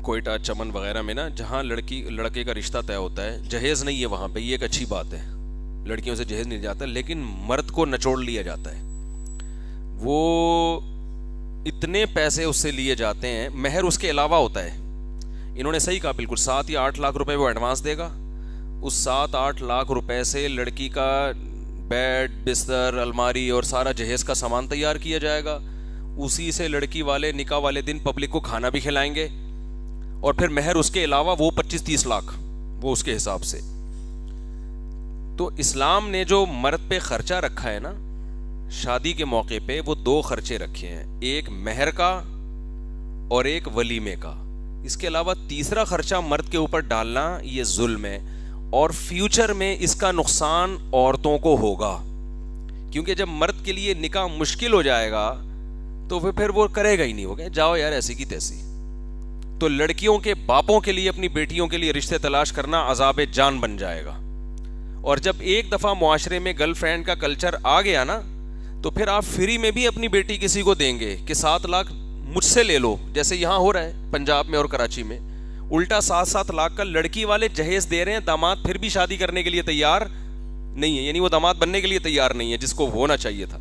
کوئٹہ چمن وغیرہ میں نا جہاں لڑکے کا رشتہ طے ہوتا ہے جہیز نہیں ہے وہاں پہ. یہ ایک اچھی بات ہے, لڑکیوں سے جہیز نہیں جاتا, لیکن مرد کو نچوڑ لیا جاتا ہے. وہ اتنے پیسے اس سے لیے جاتے ہیں, مہر اس کے علاوہ ہوتا ہے. انہوں نے صحیح کہا بالکل. 7 یا 8 لاکھ روپے وہ ایڈوانس دے گا. اس 7-8 لاکھ روپے سے لڑکی کا بیڈ بستر الماری اور سارا جہیز کا سامان تیار کیا جائے گا. اسی سے لڑکی والے نکاح والے دن پبلک کو کھانا بھی کھلائیں گے, اور پھر مہر اس کے علاوہ وہ 25-30 لاکھ وہ اس کے حساب سے. تو اسلام نے جو مرد پہ خرچہ رکھا ہے نا شادی کے موقع پہ, وہ 2 خرچے رکھے ہیں, ایک مہر کا اور ایک ولیمے کا. اس کے علاوہ تیسرا خرچہ مرد کے اوپر ڈالنا یہ ظلم ہے, اور فیوچر میں اس کا نقصان عورتوں کو ہوگا. کیونکہ جب مرد کے لیے نکاح مشکل ہو جائے گا تو پھر وہ کرے گا ہی نہیں. ہو گیا جاؤ یار ایسی کی تیسی. تو لڑکیوں کے باپوں کے لیے اپنی بیٹیوں کے لیے رشتے تلاش کرنا عذاب جان بن جائے گا. اور جب ایک دفعہ معاشرے میں گرل فرینڈ کا کلچر آ گیا نا تو پھر آپ فری میں بھی اپنی بیٹی کسی کو دیں گے کہ 7 لاکھ مجھ سے لے لو, جیسے یہاں ہو رہا ہے پنجاب میں اور کراچی میں. الٹا 7-7 لاکھ کا لڑکی والے جہیز دے رہے ہیں, داماد پھر بھی شادی کرنے کے لیے تیار نہیں ہے, یعنی وہ داماد بننے کے لیے تیار نہیں ہے جس کو ہونا چاہیے تھا.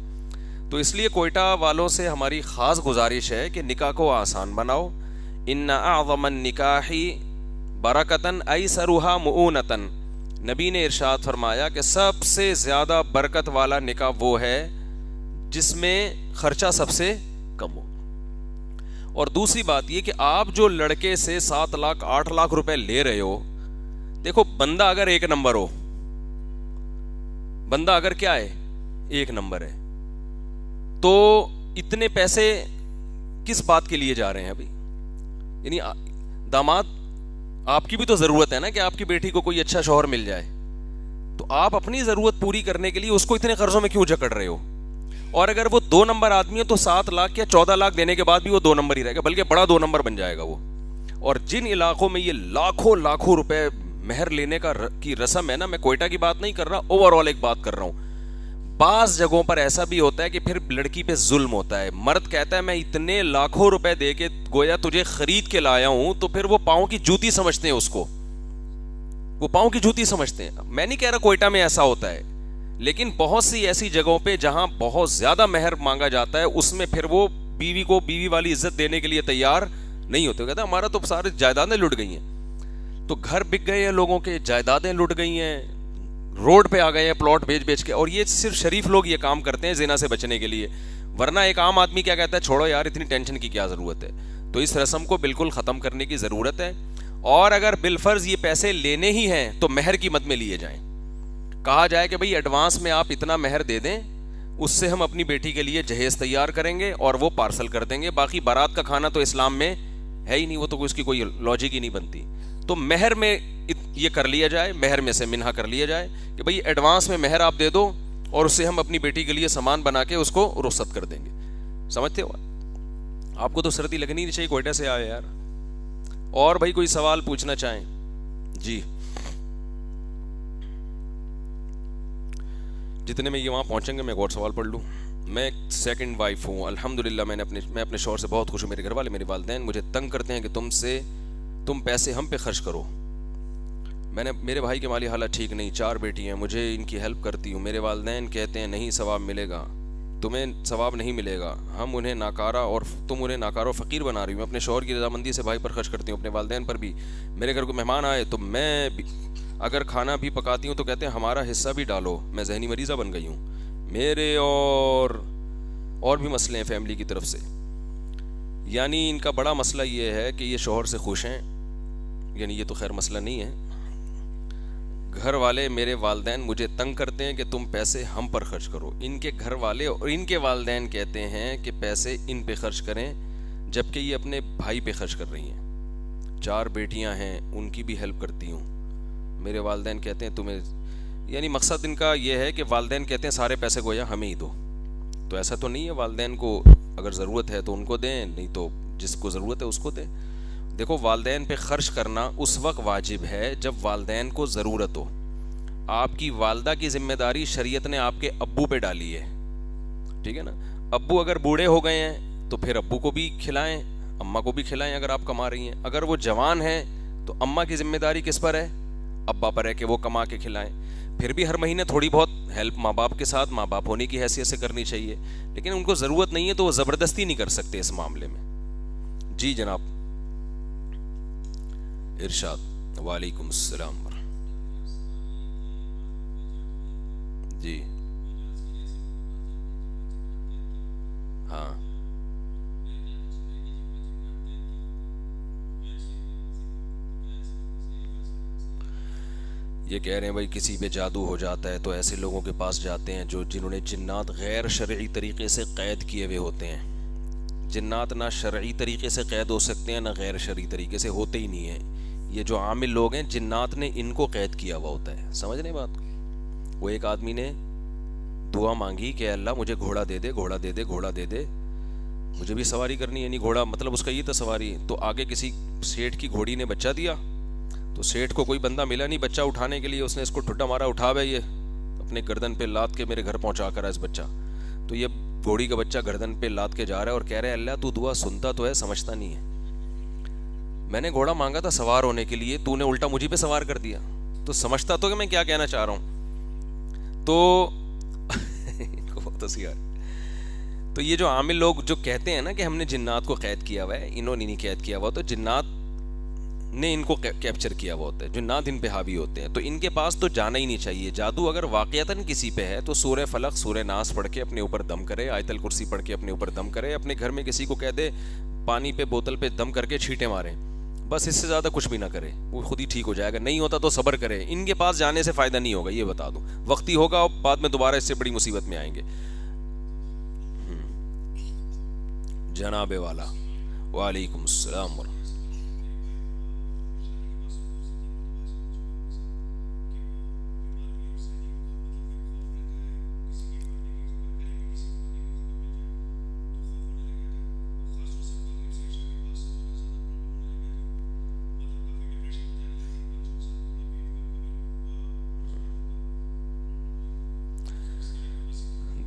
تو اس لیے کوئٹہ والوں سے ہماری خاص گزارش ہے کہ نکاح کو آسان بناؤ. ان اعظم النکاح برکتن ایسرھا مؤونتن. نبی نے ارشاد فرمایا کہ سب سے زیادہ برکت والا نکاح وہ ہے جس میں خرچہ سب سے کم ہو. اور دوسری بات یہ کہ آپ جو لڑکے سے 7 لاکھ 8 لاکھ روپے لے رہے ہو, دیکھو بندہ اگر 1 نمبر ہو, بندہ اگر کیا ہے 1 نمبر ہے, تو اتنے پیسے کس بات کے لیے جا رہے ہیں ابھی. یعنی داماد آپ کی بھی تو ضرورت ہے نا کہ آپ کی بیٹی کو کوئی اچھا شوہر مل جائے, تو آپ اپنی ضرورت پوری کرنے کے لیے اس کو اتنے قرضوں میں کیوں جکڑ رہے ہو. اور اگر وہ 2 نمبر آدمی ہے تو 7 لاکھ یا 14 لاکھ دینے کے بعد بھی وہ 2 نمبر ہی رہے گا, بلکہ بڑا 2 نمبر بن جائے گا وہ. اور جن علاقوں میں یہ لاکھوں روپے مہر لینے کی رسم ہے نا, میں کوئٹہ کی بات نہیں کر رہا, اوور آل ایک بات کر رہا ہوں. بعض جگہوں پر ایسا بھی ہوتا ہے کہ پھر لڑکی پہ ظلم ہوتا ہے. مرد کہتا ہے میں اتنے لاکھوں روپے دے کے گویا تجھے خرید کے لایا ہوں, تو پھر وہ پاؤں کی جوتی سمجھتے ہیں اس کو, وہ پاؤں کی جوتی سمجھتے ہیں. میں نہیں کہہ رہا کوئٹہ میں ایسا ہوتا ہے, لیکن بہت سی ایسی جگہوں پہ جہاں بہت زیادہ مہر مانگا جاتا ہے اس میں پھر وہ بیوی کو بیوی والی عزت دینے کے لیے تیار نہیں ہوتے. کہتا ہے ہمارا تو سارے جائیدادیں لٹ گئی ہیں, تو گھر بک گئے ہیں لوگوں کے, جائیدادیں لٹ گئی ہیں, روڈ پہ آ گئے ہیں پلاٹ بیچ کے. اور یہ صرف شریف لوگ یہ کام کرتے ہیں زنا سے بچنے کے لیے, ورنہ ایک عام آدمی کیا کہتا ہے چھوڑو یار اتنی ٹینشن کی کیا ضرورت ہے. تو اس رسم کو بالکل ختم کرنے کی ضرورت ہے. اور اگر بالفرض یہ پیسے لینے ہی ہیں تو مہر کی مد میں لیے جائیں. کہا جائے کہ بھئی ایڈوانس میں آپ اتنا مہر دے دیں, اس سے ہم اپنی بیٹی کے لیے جہیز تیار کریں گے اور وہ پارسل کر دیں گے. باقی بارات کا کھانا تو اسلام میں ہے ہی نہیں, وہ تو اس کی کوئی لاجک ہی نہیں بنتی. تو مہر میں یہ کر لیا جائے, مہر میں سے منہا کر لیا جائے کہ بھئی ایڈوانس میں مہر آپ دے دو اور اس سے ہم اپنی بیٹی کے لیے سامان بنا کے اس کو رخصت کر دیں گے. سمجھتے ہو؟ آپ کو تو سردی لگنی نہیں چاہیے, کوئٹہ سے آئے یار. اور بھائی کوئی سوال پوچھنا چاہیں؟ جی جتنے میں یہ وہاں پہنچیں گے میں ایک اور سوال پڑھ لوں. میں ایک سیکنڈ وائف ہوں الحمدللہ. میں اپنے شوہر سے بہت خوش ہوں. میرے گھر والے میرے والدین مجھے تنگ کرتے ہیں کہ تم پیسے ہم پہ خرچ کرو. میرے بھائی کے مالی حالت ٹھیک نہیں, 4 بیٹی ہیں, مجھے ان کی ہیلپ کرتی ہوں. میرے والدین کہتے ہیں نہیں ثواب ملے گا. تمہیں ثواب نہیں ملے گا. ہم انہیں ناکارہ اور تم انہیں ناکارہ و فقیر بنا رہی ہو. میں اپنے شوہر کی رضامندی سے بھائی پر خرچ کرتی ہوں, اپنے والدین پر بھی. میرے گھر کو مہمان آئے تو میں اگر کھانا بھی پکاتی ہوں تو کہتے ہیں ہمارا حصہ بھی ڈالو. میں ذہنی مریضہ بن گئی ہوں. میرے اور بھی مسئلے ہیں فیملی کی طرف سے. یعنی ان کا بڑا مسئلہ یہ ہے کہ یہ شوہر سے خوش ہیں, یعنی یہ تو خیر مسئلہ نہیں ہے. گھر والے میرے والدین مجھے تنگ کرتے ہیں کہ تم پیسے ہم پر خرچ کرو. ان کے گھر والے اور ان کے والدین کہتے ہیں کہ پیسے ان پہ خرچ کریں, جبکہ یہ اپنے بھائی پہ خرچ کر رہی ہیں. 4 بیٹیاں ہیں, ان کی بھی ہیلپ کرتی ہوں. میرے والدین کہتے ہیں تمہیں, یعنی مقصد ان کا یہ ہے کہ والدین کہتے ہیں سارے پیسے گویا ہمیں ہی دو. تو ایسا تو نہیں ہے, والدین کو اگر ضرورت ہے تو ان کو دیں, نہیں تو جس کو ضرورت ہے اس کو دیں. دیکھو والدین پہ خرچ کرنا اس وقت واجب ہے جب والدین کو ضرورت ہو. آپ کی والدہ کی ذمہ داری شریعت نے آپ کے ابو پہ ڈالی ہے, ٹھیک ہے نا. ابو اگر بوڑھے ہو گئے ہیں تو پھر ابو کو بھی کھلائیں, اماں کو بھی کھلائیں اگر آپ کما رہی ہیں. اگر وہ جوان ہیں تو اماں کی ذمہ داری کس پر ہے؟ ابا پر ہے کہ وہ کما کے کھلائیں. پھر بھی ہر مہینے تھوڑی بہت ہیلپ ماں باپ کے ساتھ, ماں باپ ہونے کی حیثیت سے کرنی چاہیے. لیکن ان کو ضرورت نہیں ہے تو وہ زبردستی نہیں کر سکتے اس معاملے میں. جی جناب, ارشاد. وعلیکم السلام. جی ہاں, یہ کہہ رہے ہیں بھائی کسی پہ جادو ہو جاتا ہے تو ایسے لوگوں کے پاس جاتے ہیں جنہوں نے جنات غیر شرعی طریقے سے قید کیے ہوئے ہوتے ہیں. جنات نہ شرعی طریقے سے قید ہو سکتے ہیں نہ غیر شرعی طریقے سے, ہوتے ہی نہیں ہیں. یہ جو عامل لوگ ہیں جنات نے ان کو قید کیا ہوا ہوتا ہے. سمجھ رہے بات کو؟ وہ ایک آدمی نے دعا مانگی کہ اللہ مجھے گھوڑا دے دے, گھوڑا دے دے, گھوڑا دے دے, مجھے بھی سواری کرنی ہے. نہیں گھوڑا مطلب اس کا یہ تھا سواری. تو آگے کسی سیٹھ کی گھوڑی نے بچہ دیا تو سیٹھ کو کوئی بندہ ملا نہیں بچہ اٹھانے کے لیے. اس نے اس کو ٹھڈا مارا, اٹھا بھائی یہ اپنے گردن پہ لاد کے میرے گھر پہنچا کر اس بچہ. تو یہ گھوڑی کا بچہ گردن پہ لاد کے جا رہا ہے اور کہہ رہا ہے اللہ تو دعا سنتا تو ہے, سمجھتا نہیں ہے. میں نے گھوڑا مانگا تھا سوار ہونے کے لیے, تو نے الٹا مجھے پہ سوار کر دیا. تو سمجھتا تو کہ میں کیا کہنا چاہ رہا ہوں. تو تو یہ جو عامل لوگ جو کہتے ہیں نا کہ ہم نے جنات کو قید کیا ہوا ہے, انہوں نے نہیں قید کیا ہوا, تو جنات نے ان کو کیپچر کیا ہوا ہوتا ہے. جنات ان پہ حاوی ہوتے ہیں, تو ان کے پاس تو جانا ہی نہیں چاہیے. جادو اگر واقعتاً کسی پہ ہے تو سورہ فلق سورہ ناس پڑھ کے اپنے اوپر دم کرے, آیت الکرسی پڑھ کے اپنے اوپر دم کرے. اپنے گھر میں کسی کو کہہ دے پانی پہ بوتل پہ دم کر کے چھینٹے ماریں, بس اس سے زیادہ کچھ بھی نہ کرے, وہ خود ہی ٹھیک ہو جائے گا. نہیں ہوتا تو صبر کرے. ان کے پاس جانے سے فائدہ نہیں ہوگا, یہ بتا دوں. وقتی ہوگا اور بعد میں دوبارہ اس سے بڑی مصیبت میں آئیں گے. جناب والا وعلیکم السلام ورحمۃ.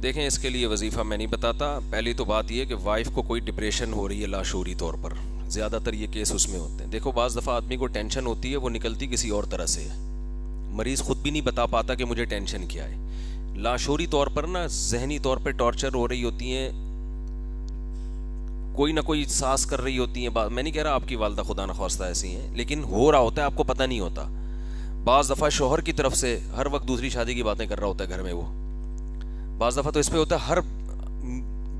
دیکھیں اس کے لیے وظیفہ میں نہیں بتاتا. پہلی تو بات یہ کہ وائف کو کوئی ڈپریشن ہو رہی ہے لاشعوری طور پر, زیادہ تر یہ کیس اس میں ہوتے ہیں. دیکھو بعض دفعہ آدمی کو ٹینشن ہوتی ہے, وہ نکلتی کسی اور طرح سے ہے. مریض خود بھی نہیں بتا پاتا کہ مجھے ٹینشن کیا ہے. لاشعوری طور پر نا ذہنی طور پہ ٹارچر ہو رہی ہوتی ہیں, کوئی نہ کوئی ساس کر رہی ہوتی ہیں. میں نہیں کہہ رہا آپ کی والدہ خدا نخواستہ ایسی ہیں, لیکن ہو رہا ہوتا ہے, آپ کو پتہ نہیں ہوتا. بعض دفعہ شوہر کی طرف سے ہر وقت دوسری شادی کی باتیں کر رہا ہوتا ہے گھر میں وہ. بعض دفعہ تو اس پہ ہوتا ہے, ہر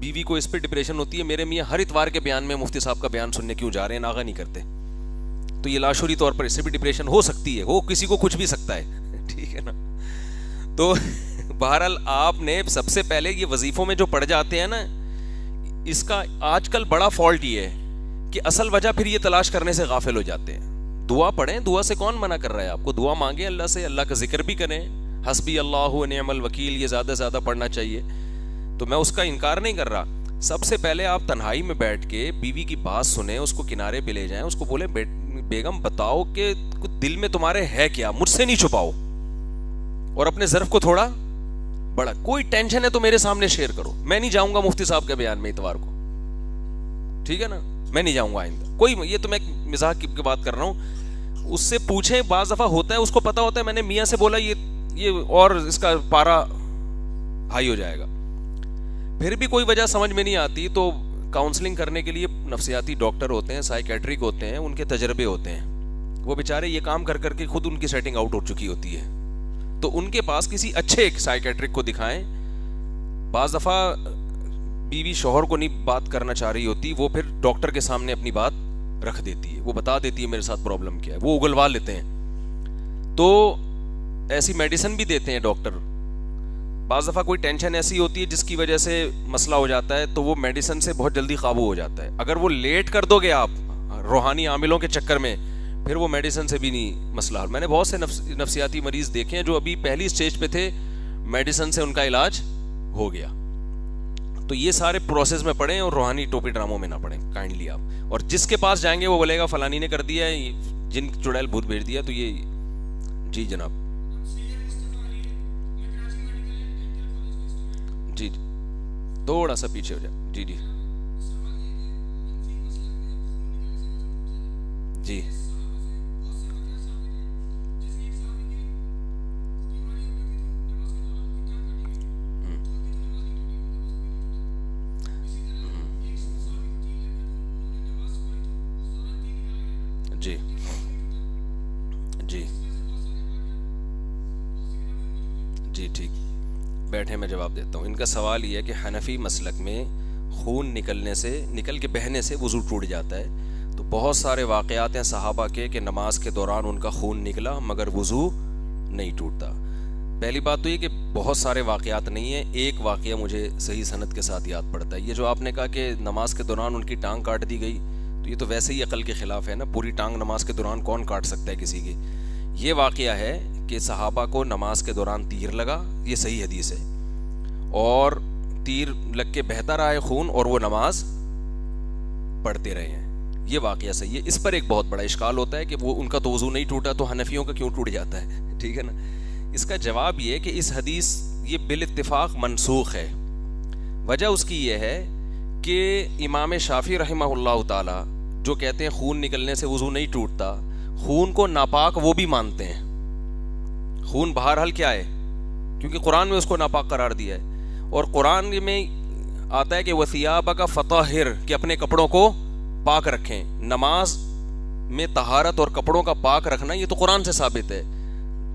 بیوی کو اس پہ ڈپریشن ہوتی ہے, میرے میاں ہر اتوار کے بیان میں مفتی صاحب کا بیان سننے کیوں جا رہے ہیں, ناغہ نہیں کرتے. تو یہ لاشعوری طور پر اس سے بھی ڈپریشن ہو سکتی ہے, ہو کسی کو کچھ بھی سکتا ہے, ٹھیک ہے نا. تو بہرحال آپ نے سب سے پہلے یہ وظیفوں میں جو پڑ جاتے ہیں نا, اس کا آج کل بڑا فالٹ یہ ہے کہ اصل وجہ پھر یہ تلاش کرنے سے غافل ہو جاتے ہیں. دعا پڑھیں, دعا سے کون منع کر رہا ہے آپ کو, دعا مانگیں اللہ سے, اللہ کا ذکر بھی کریں. حسبی اللہ و نعم الوکیل یہ زیادہ سے زیادہ پڑھنا چاہیے. تو میں اس کا انکار نہیں کر رہا. سب سے پہلے آپ تنہائی میں بیٹھ کے بیوی کی بات سنیں, اس کو کنارے پہ لے جائیں, اس کو بولیں بیگم بتاؤ کہ دل میں تمہارے ہے کیا, مجھ سے نہیں چھپاؤ, اور اپنے ظرف کو تھوڑا بڑا, کوئی ٹینشن ہے تو میرے سامنے شیئر کرو. میں نہیں جاؤں گا مفتی صاحب کے بیان میں اتوار کو, ٹھیک ہے نا, میں نہیں جاؤں گا آئندہ. کوئی یہ تو میں مزاح کی بات کر رہا ہوں. اس سے پوچھیں, بعض دفعہ ہوتا ہے اس کو پتا ہوتا ہے میں نے میاں سے بولا یہ اور اس کا پارا ہائی ہو جائے گا. پھر بھی کوئی وجہ سمجھ میں نہیں آتی تو کاؤنسلنگ کرنے کے لیے نفسیاتی ڈاکٹر ہوتے ہیں, سائیکیٹرک ہوتے ہیں, ان کے تجربے ہوتے ہیں. وہ بیچارے یہ کام کر کر کے خود ان کی سیٹنگ آؤٹ ہو چکی ہوتی ہے, تو ان کے پاس کسی اچھے ایک سائیکیٹرک کو دکھائیں. بعض دفعہ بیوی شوہر کو نہیں بات کرنا چاہ رہی ہوتی, وہ پھر ڈاکٹر کے سامنے اپنی بات رکھ دیتی ہے, وہ بتا دیتی ہے میرے ساتھ پرابلم کیا ہے, وہ اگلوا لیتے ہیں. تو ایسی میڈیسن بھی دیتے ہیں ڈاکٹر. بعض دفعہ کوئی ٹینشن ایسی ہوتی ہے جس کی وجہ سے مسئلہ ہو جاتا ہے, تو وہ میڈیسن سے بہت جلدی قابو ہو جاتا ہے. اگر وہ لیٹ کر دو گے آپ روحانی عاملوں کے چکر میں, پھر وہ میڈیسن سے بھی نہیں مسئلہ حل. میں نے بہت سے نفسیاتی مریض دیکھے ہیں جو ابھی پہلی اسٹیج پہ تھے, میڈیسن سے ان کا علاج ہو گیا. تو یہ سارے پروسیس میں پڑھیں اور روحانی ٹوپی ڈراموں میں نہ پڑھیں کائنڈلی آپ. اور جس کے پاس جائیں گے وہ بولے گا فلانی نے کر دیا ہے, جن چڑیل بھوت بھیج دیا. تو یہ جی جناب جی تھوڑا سا پیچھے ہو جائے. جی جی جی جی جی جی ٹھیک, بیٹھے میں جواب دیتا ہوں. ان کا سوال یہ ہے کہ حنفی مسلک میں خون نکل کے بہنے سے وضو ٹوٹ جاتا ہے. تو بہت سارے واقعات ہیں صحابہ کے کہ نماز کے دوران ان کا خون نکلا مگر وضو نہیں ٹوٹتا. پہلی بات تو یہ کہ بہت سارے واقعات نہیں ہیں, ایک واقعہ مجھے صحیح سند کے ساتھ یاد پڑتا ہے. یہ جو آپ نے کہا کہ نماز کے دوران ان کی ٹانگ کاٹ دی گئی, تو یہ تو ویسے ہی عقل کے خلاف ہے نا. پوری ٹانگ نماز کے دوران کون کاٹ سکتا ہے کسی کی. یہ واقعہ ہے کہ صحابہ کو نماز کے دوران تیر لگا, یہ صحیح حدیث ہے, اور تیر لگ کے بہتا رہا ہے خون اور وہ نماز پڑھتے رہے ہیں. یہ واقعہ صحیح ہے. اس پر ایک بہت بڑا اشکال ہوتا ہے کہ وہ ان کا تو وضو نہیں ٹوٹا تو حنفیوں کا کیوں ٹوٹ جاتا ہے, ٹھیک ہے نا. اس کا جواب یہ کہ اس حدیث یہ بالاتفاق منسوخ ہے. وجہ اس کی یہ ہے کہ امام شافعی رحمہ اللہ تعالی جو کہتے ہیں خون نکلنے سے وضو نہیں ٹوٹتا, خون کو ناپاک وہ بھی مانتے ہیں. خون بہرحال کیا ہے, کیونکہ قرآن میں اس کو ناپاک قرار دیا ہے, اور قرآن میں آتا ہے کہ وَثِيَابَكَ فَطَهِّرْ کہ اپنے کپڑوں کو پاک رکھیں. نماز میں طہارت اور کپڑوں کا پاک رکھنا یہ تو قرآن سے ثابت ہے.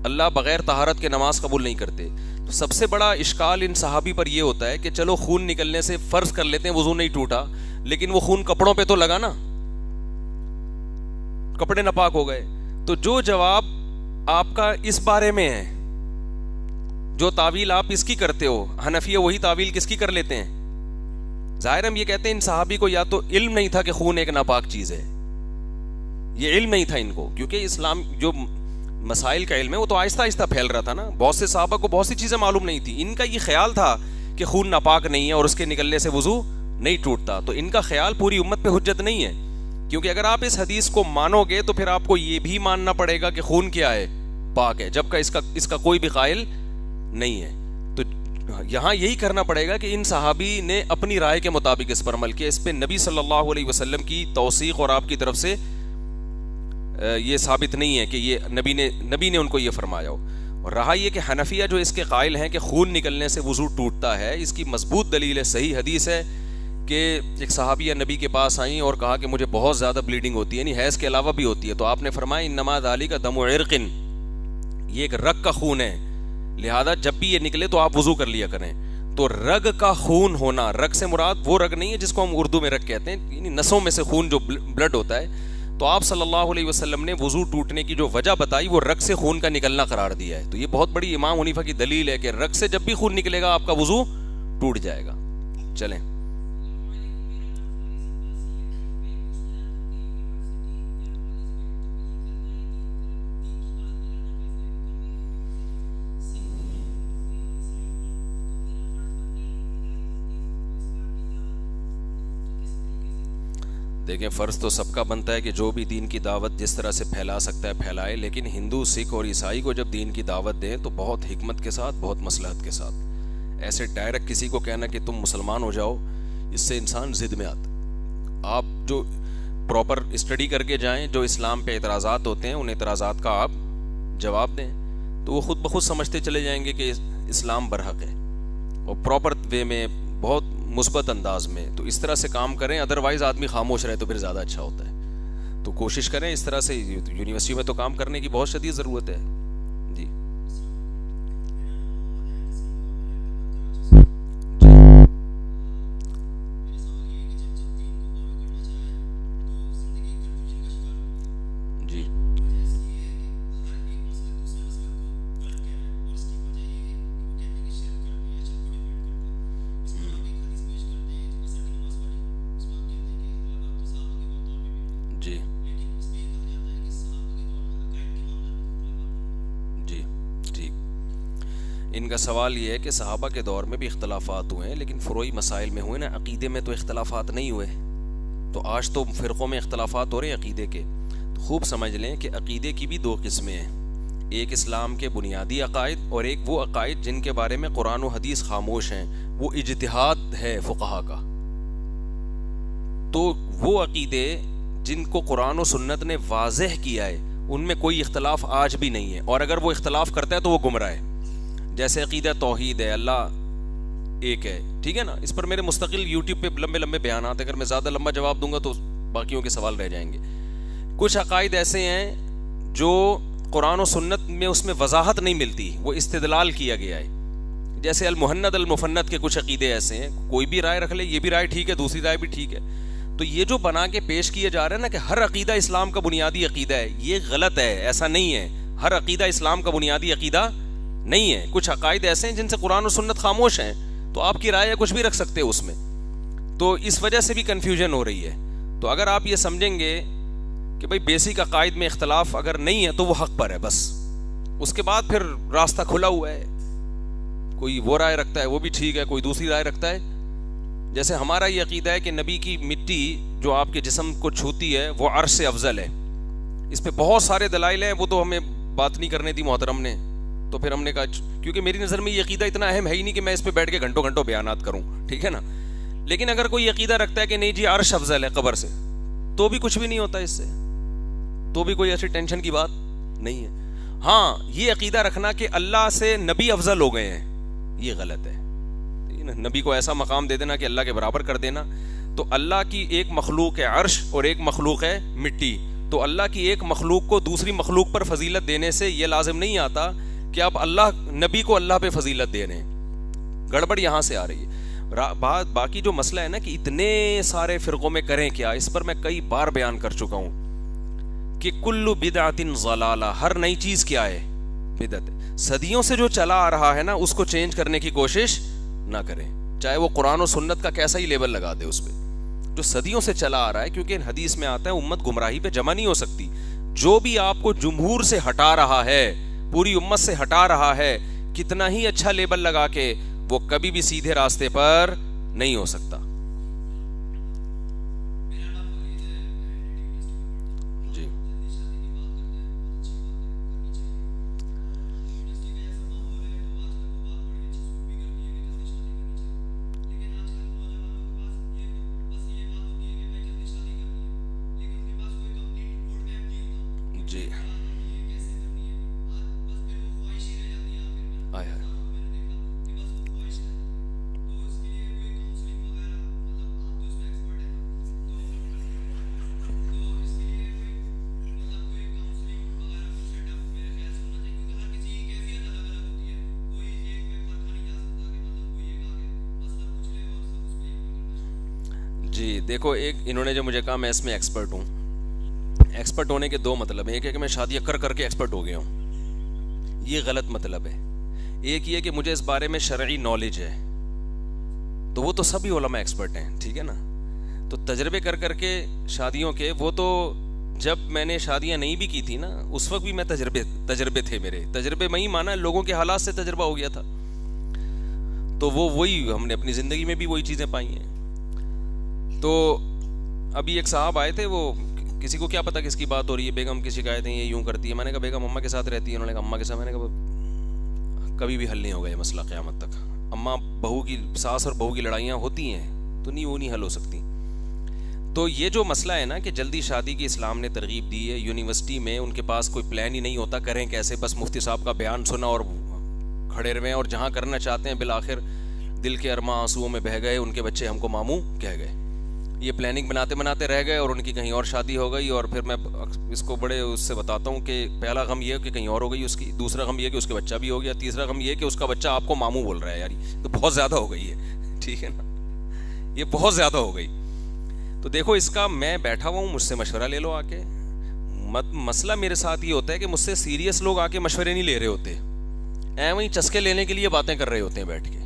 اللہ بغیر طہارت کے نماز قبول نہیں کرتے. تو سب سے بڑا اشکال ان صحابی پر یہ ہوتا ہے کہ چلو خون نکلنے سے فرض کر لیتے ہیں وضو نہیں ٹوٹا, لیکن وہ خون کپڑوں پہ تو لگا نا, کپڑے ناپاک ہو گئے. تو جو جواب آپ کا اس بارے میں ہے, جو تعویل آپ اس کی کرتے ہو, حنفیہ وہی تعویل کس کی کر لیتے ہیں. ظاہر ہم یہ کہتے ہیں ان صحابی کو یا تو علم نہیں تھا کہ خون ایک ناپاک چیز ہے, یہ علم نہیں تھا ان کو, کیونکہ اسلام جو مسائل کا علم ہے وہ تو آہستہ آہستہ پھیل رہا تھا نا. بہت سے صحابہ کو بہت سی چیزیں معلوم نہیں تھی. ان کا یہ خیال تھا کہ خون ناپاک نہیں ہے اور اس کے نکلنے سے وضو نہیں ٹوٹتا. تو ان کا خیال پوری امت پہ حجت نہیں ہے, کیونکہ اگر آپ اس حدیث کو مانو گے تو پھر آپ کو یہ بھی ماننا پڑے گا کہ خون کیا ہے, پاک ہے, جبکہ اس کا کوئی بھی قائل نہیں ہے. تو یہاں یہی کرنا پڑے گا کہ ان صحابی نے اپنی رائے کے مطابق اس پر عمل کیا. اس پہ نبی صلی اللہ علیہ وسلم کی توثیق اور آپ کی طرف سے یہ ثابت نہیں ہے کہ یہ نبی نے ان کو یہ فرمایا ہو. اور رہا یہ کہ حنفیہ جو اس کے قائل ہیں کہ خون نکلنے سے وضو ٹوٹتا ہے, اس کی مضبوط دلیل ہے, صحیح حدیث ہے کہ ایک صحابیہ نبی کے پاس آئیں اور کہا کہ مجھے بہت زیادہ بلیڈنگ ہوتی ہے, یعنی حیض کے علاوہ بھی ہوتی ہے. تو آپ نے فرمایا انما ذالک دم عرق, یہ ایک رگ کا خون ہے, لہذا جب بھی یہ نکلے تو آپ وضو کر لیا کریں. تو رگ کا خون ہونا, رگ سے مراد وہ رگ نہیں ہے جس کو ہم اردو میں رگ کہتے ہیں, یعنی نسوں میں سے خون جو بلڈ ہوتا ہے. تو آپ صلی اللہ علیہ وسلم نے وضو ٹوٹنے کی جو وجہ بتائی وہ رگ سے خون کا نکلنا قرار دیا ہے. تو یہ بہت بڑی امام حنیفہ کی دلیل ہے کہ رگ سے جب بھی خون نکلے گا آپ کا وضو ٹوٹ جائے گا. چلیں دیکھیں, فرض تو سب کا بنتا ہے کہ جو بھی دین کی دعوت جس طرح سے پھیلا سکتا ہے پھیلائے, لیکن ہندو, سکھ اور عیسائی کو جب دین کی دعوت دیں تو بہت حکمت کے ساتھ, بہت مصلحت کے ساتھ. ایسے ڈائریکٹ کسی کو کہنا کہ تم مسلمان ہو جاؤ, اس سے انسان ضد میں آتا. آپ جو پراپر اسٹڈی کر کے جائیں, جو اسلام پہ اعتراضات ہوتے ہیں ان اعتراضات کا آپ جواب دیں, تو وہ خود بخود سمجھتے چلے جائیں گے کہ اسلام برحق ہے, اور پراپر وے میں بہت مثبت انداز میں. تو اس طرح سے کام کریں, ادروائز آدمی خاموش رہے تو پھر زیادہ اچھا ہوتا ہے. تو کوشش کریں اس طرح سے. یونیورسٹی میں تو کام کرنے کی بہت شدید ضرورت ہے. جی جی جی جی ٹھیک. ان کا سوال یہ ہے کہ صحابہ کے دور میں بھی اختلافات ہوئے ہیں, لیکن فروعی مسائل میں ہوئے نا, عقیدے میں تو اختلافات نہیں ہوئے. تو آج تو فرقوں میں اختلافات ہو رہے ہیں عقیدے کے. تو خوب سمجھ لیں کہ عقیدے کی بھی دو قسمیں ہیں, ایک اسلام کے بنیادی عقائد اور ایک وہ عقائد جن کے بارے میں قرآن و حدیث خاموش ہیں, وہ اجتہاد ہے فقہا کا. تو وہ عقیدے جن کو قرآن و سنت نے واضح کیا ہے ان میں کوئی اختلاف آج بھی نہیں ہے, اور اگر وہ اختلاف کرتا ہے تو وہ گمراہ ہے. جیسے عقیدہ توحید ہے, اللہ ایک ہے, ٹھیک ہے نا. اس پر میرے مستقل یوٹیوب پہ لمبے لمبے بیانات ہیں, اگر میں زیادہ لمبا جواب دوں گا تو باقیوں کے سوال رہ جائیں گے. کچھ عقائد ایسے ہیں جو قرآن و سنت میں اس میں وضاحت نہیں ملتی, وہ استدلال کیا گیا ہے. جیسے المحند المفند کے کچھ عقیدے ایسے ہیں, کوئی بھی رائے رکھ لے, یہ بھی رائے ٹھیک ہے, دوسری رائے بھی ٹھیک ہے. تو یہ جو بنا کے پیش کیے جا رہے ہیں نا کہ ہر عقیدہ اسلام کا بنیادی عقیدہ ہے, یہ غلط ہے. ایسا نہیں ہے, ہر عقیدہ اسلام کا بنیادی عقیدہ نہیں ہے. کچھ عقائد ایسے ہیں جن سے قرآن و سنت خاموش ہیں, تو آپ کی رائے کچھ بھی رکھ سکتے ہو اس میں. تو اس وجہ سے بھی کنفیوژن ہو رہی ہے. تو اگر آپ یہ سمجھیں گے کہ بھائی بیسک عقائد میں اختلاف اگر نہیں ہے تو وہ حق پر ہے بس, اس کے بعد پھر راستہ کھلا ہوا ہے. کوئی وہ رائے رکھتا ہے وہ بھی ٹھیک ہے, کوئی دوسری رائے رکھتا ہے. جیسے ہمارا یہ عقیدہ ہے کہ نبی کی مٹی جو آپ کے جسم کو چھوتی ہے وہ عرش سے افضل ہے. اس پہ بہت سارے دلائل ہیں, وہ تو ہمیں بات نہیں کرنے دی محترم نے. تو پھر ہم نے کہا, کیونکہ میری نظر میں یہ عقیدہ اتنا اہم ہے ہی نہیں کہ میں اس پہ بیٹھ کے گھنٹوں گھنٹوں بیانات کروں, ٹھیک ہے نا. لیکن اگر کوئی عقیدہ رکھتا ہے کہ نہیں جی عرش افضل ہے قبر سے, تو بھی کچھ بھی نہیں ہوتا اس سے, تو بھی کوئی ایسی ٹینشن کی بات نہیں ہے. ہاں یہ عقیدہ رکھنا کہ اللہ سے نبی افضل ہو گئے ہیں, یہ غلط ہے. نبی کو ایسا مقام دے دینا کہ اللہ کے برابر کر دینا. تو اللہ کی ایک مخلوق ہے عرش اور ایک مخلوق ہے مٹی, تو اللہ کی ایک مخلوق کو دوسری مخلوق پر فضیلت دینے سے یہ لازم نہیں آتا کہ آپ اللہ نبی کو اللہ پہ فضیلت دے رہے ہیں. گڑبڑ یہاں سے آ رہی ہے. باقی جو مسئلہ ہے نا کہ اتنے سارے فرقوں میں کریں کیا, اس پر میں کئی بار بیان کر چکا ہوں کہ کل بدعت ضلالہ, ہر نئی چیز کیا ہے, بدعت ہے. صدیوں سے جو چلا آ رہا ہے نا اس کو چینج کرنے کی کوشش نہ کریں, چاہے وہ قرآن و سنت کا کیسا ہی لیبل لگا دے اس پہ. جو صدیوں سے چلا آ رہا ہے, کیونکہ حدیث میں آتا ہے امت گمراہی پہ جمع نہیں ہو سکتی. جو بھی آپ کو جمہور سے ہٹا رہا ہے, پوری امت سے ہٹا رہا ہے, کتنا ہی اچھا لیبل لگا کے, وہ کبھی بھی سیدھے راستے پر نہیں ہو سکتا. جی جی جی دیکھو, ایک انہوں نے جو مجھے کہا میں اس میں ایکسپرٹ ہوں. ایکسپرٹ ہونے کے دو مطلب ہیں. ایک ہے کہ میں شادیاں کر کر کے ایکسپرٹ ہو گیا ہوں, یہ غلط مطلب ہے. ایک یہ کہ مجھے اس بارے میں شرعی نالج ہے, تو وہ تو سبھی علماء ایکسپرٹ ہیں, ٹھیک ہے نا. تو تجربے کر کر کے شادیوں کے, وہ تو جب میں نے شادیاں نہیں بھی کی تھی نا اس وقت بھی میں تجربے تھے میرے. تجربے میں ہی مانا لوگوں کے حالات سے تجربہ ہو گیا تھا. تو وہی ہم نے اپنی زندگی میں بھی وہی چیزیں پائی ہیں. تو ابھی ایک صاحب آئے تھے, وہ کسی کو کیا پتا کس کی بات ہو رہی ہے, بیگم کی شکایتیں یہ یوں کرتی ہے. میں نے کہا بیگم اماں کے ساتھ رہتی ہے. انہوں نے کہا اماں کے ساتھ. میں نے کہا کبھی بھی حل نہیں ہوگا یہ مسئلہ قیامت تک. اماں بہو کی, ساس اور بہو کی لڑائیاں ہوتی ہیں تو وہ نہیں حل ہو سکتی. تو یہ جو مسئلہ ہے نا کہ جلدی شادی کی اسلام نے ترغیب دی ہے. یونیورسٹی میں ان کے پاس کوئی پلان ہی نہیں ہوتا, کریں کیسے, بس مفتی صاحب کا بیان سنا اور کھڑے رویں, اور جہاں کرنا چاہتے ہیں بالآخر دل کے ارماں آنسوؤں میں بہہ گئے, ان کے بچے ہم کو ماموں کہہ گئے. یہ پلاننگ بناتے بناتے رہ گئے اور ان کی کہیں اور شادی ہو گئی. اور پھر میں اس کو بڑے اس سے بتاتا ہوں کہ پہلا غم یہ کہ کہیں اور ہو گئی اس کی, دوسرا غم یہ کہ اس کے بچہ بھی ہو گیا, تیسرا غم یہ کہ اس کا بچہ آپ کو ماموں بول رہا ہے. یار تو بہت زیادہ ہو گئی ہے, ٹھیک ہے نا, یہ بہت زیادہ ہو گئی. تو دیکھو اس کا میں بیٹھا ہوا ہوں, مجھ سے مشورہ لے لو آ کے. مسئلہ میرے ساتھ یہ ہوتا ہے کہ مجھ سے سیریس لوگ آ کے مشورے نہیں لے رہے ہوتے, وہیں چسکے لینے کے لیے باتیں کر رہے ہوتے ہیں بیٹھ کے.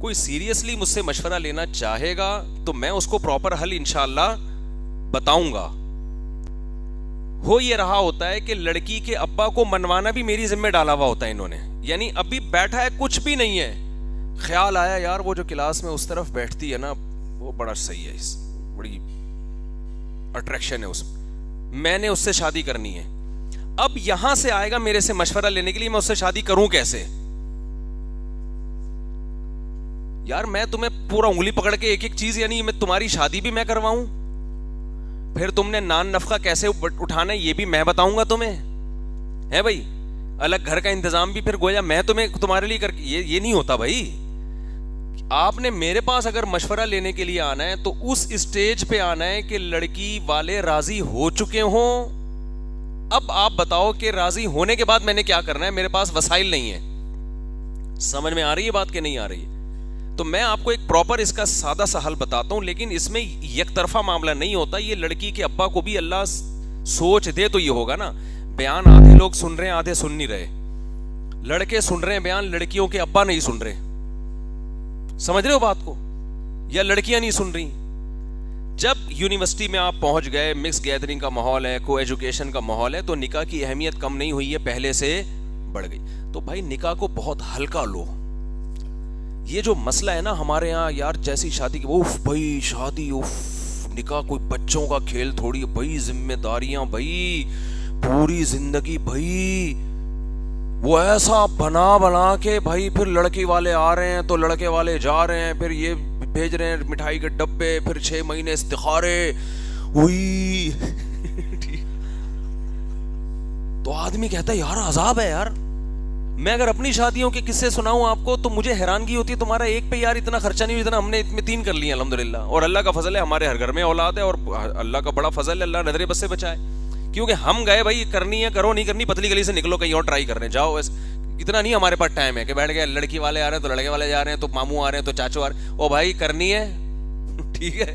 کوئی سیریسلی مجھ سے مشورہ لینا چاہے گا تو میں اس کو پراپر حل انشاءاللہ بتاؤں گا. ہو یہ رہا ہوتا ہے کہ لڑکی کے ابا کو منوانا بھی میری ذمہ ڈالا ہوا ہوتا ہے انہوں نے. یعنی ابھی بیٹھا ہے, کچھ بھی نہیں ہے, خیال آیا یار وہ جو کلاس میں اس طرف بیٹھتی ہے نا وہ بڑا صحیح ہے, بڑی اٹریکشن ہے اس میں نے اس سے شادی کرنی ہے. اب یہاں سے آئے گا میرے سے مشورہ لینے کے لیے, میں اس سے شادی کروں کیسے؟ یار میں تمہیں پورا انگلی پکڑ کے ایک ایک چیز, یعنی میں تمہاری شادی بھی میں کرواؤں, پھر تم نے نان نفقہ کیسے اٹھانا ہے یہ بھی میں بتاؤں گا تمہیں, ہے بھائی, الگ گھر کا انتظام بھی پھر گویا میں تمہیں تمہارے لیے یہ نہیں ہوتا بھائی. آپ نے میرے پاس اگر مشورہ لینے کے لیے آنا ہے تو اس اسٹیج پہ آنا ہے کہ لڑکی والے راضی ہو چکے ہوں. اب آپ بتاؤ کہ راضی ہونے کے بعد میں نے کیا کرنا ہے, میرے پاس وسائل نہیں ہے. سمجھ میں آ رہی ہے بات کہ نہیں آ رہی ہے؟ تو میں آپ کو ایک پراپر اس کا سادہ سا حل بتاتا ہوں, لیکن اس میں یک طرفہ معاملہ نہیں ہوتا. یہ لڑکی کے ابا کو بھی اللہ سوچ دے تو یہ ہوگا نا. بیان آدھے لوگ سن رہے ہیں, آدھے سن نہیں رہے. لڑکے سن رہے ہیں بیان, لڑکیوں کے ابا نہیں سن رہے. سمجھ رہے ہو بات کو؟ یا لڑکیاں نہیں سن رہی. جب یونیورسٹی میں آپ پہنچ گئے, مکس گیدرنگ کا ماحول ہے, کو ایجوکیشن کا ماحول ہے, تو نکاح کی اہمیت کم نہیں ہوئی ہے, پہلے سے بڑھ گئی. تو بھائی نکاح کو بہت ہلکا لو. یہ جو مسئلہ ہے نا ہمارے ہاں یار, جیسی شادی کی اوف بھائی شادی, اوف نکاح کوئی بچوں کا کھیل تھوڑی ہے بھائی, ذمہ داریاں بھائی, پوری زندگی بھائی. وہ ایسا بنا کے بھائی, پھر لڑکی والے آ رہے ہیں تو لڑکے والے جا رہے ہیں, پھر یہ بھیج رہے ہیں مٹھائی کے ڈبے, پھر 6 مہینے استخارے ہوئی. تو آدمی کہتا ہے یار عذاب ہے یار. میں اگر اپنی شادیوں کے قصے سناؤں آپ کو تو مجھے حیرانگی ہوتی ہے, تمہارا ایک پہ یار اتنا خرچہ نہیں, اتنا ہم نے 3 کر لیے الحمدللہ. اور اللہ کا فضل ہے ہمارے ہر گھر میں اولاد ہے, اور اللہ کا بڑا فضل ہے, اللہ نظر بس سے بچائے. کیونکہ ہم گئے بھائی کرنی ہے کرو, نہیں کرنی پتلی گلی سے نکلو کہیں اور ٹرائی کرنے جاؤ. اتنا نہیں ہمارے پاس ٹائم ہے کہ بیٹھ گئے لڑکی والے آ رہے ہیں تو لڑکے والے جا رہے ہیں, تو ماموں آ رہے ہیں تو چاچو آ رہے ہیں. او بھائی کرنی ہے, ٹھیک ہے,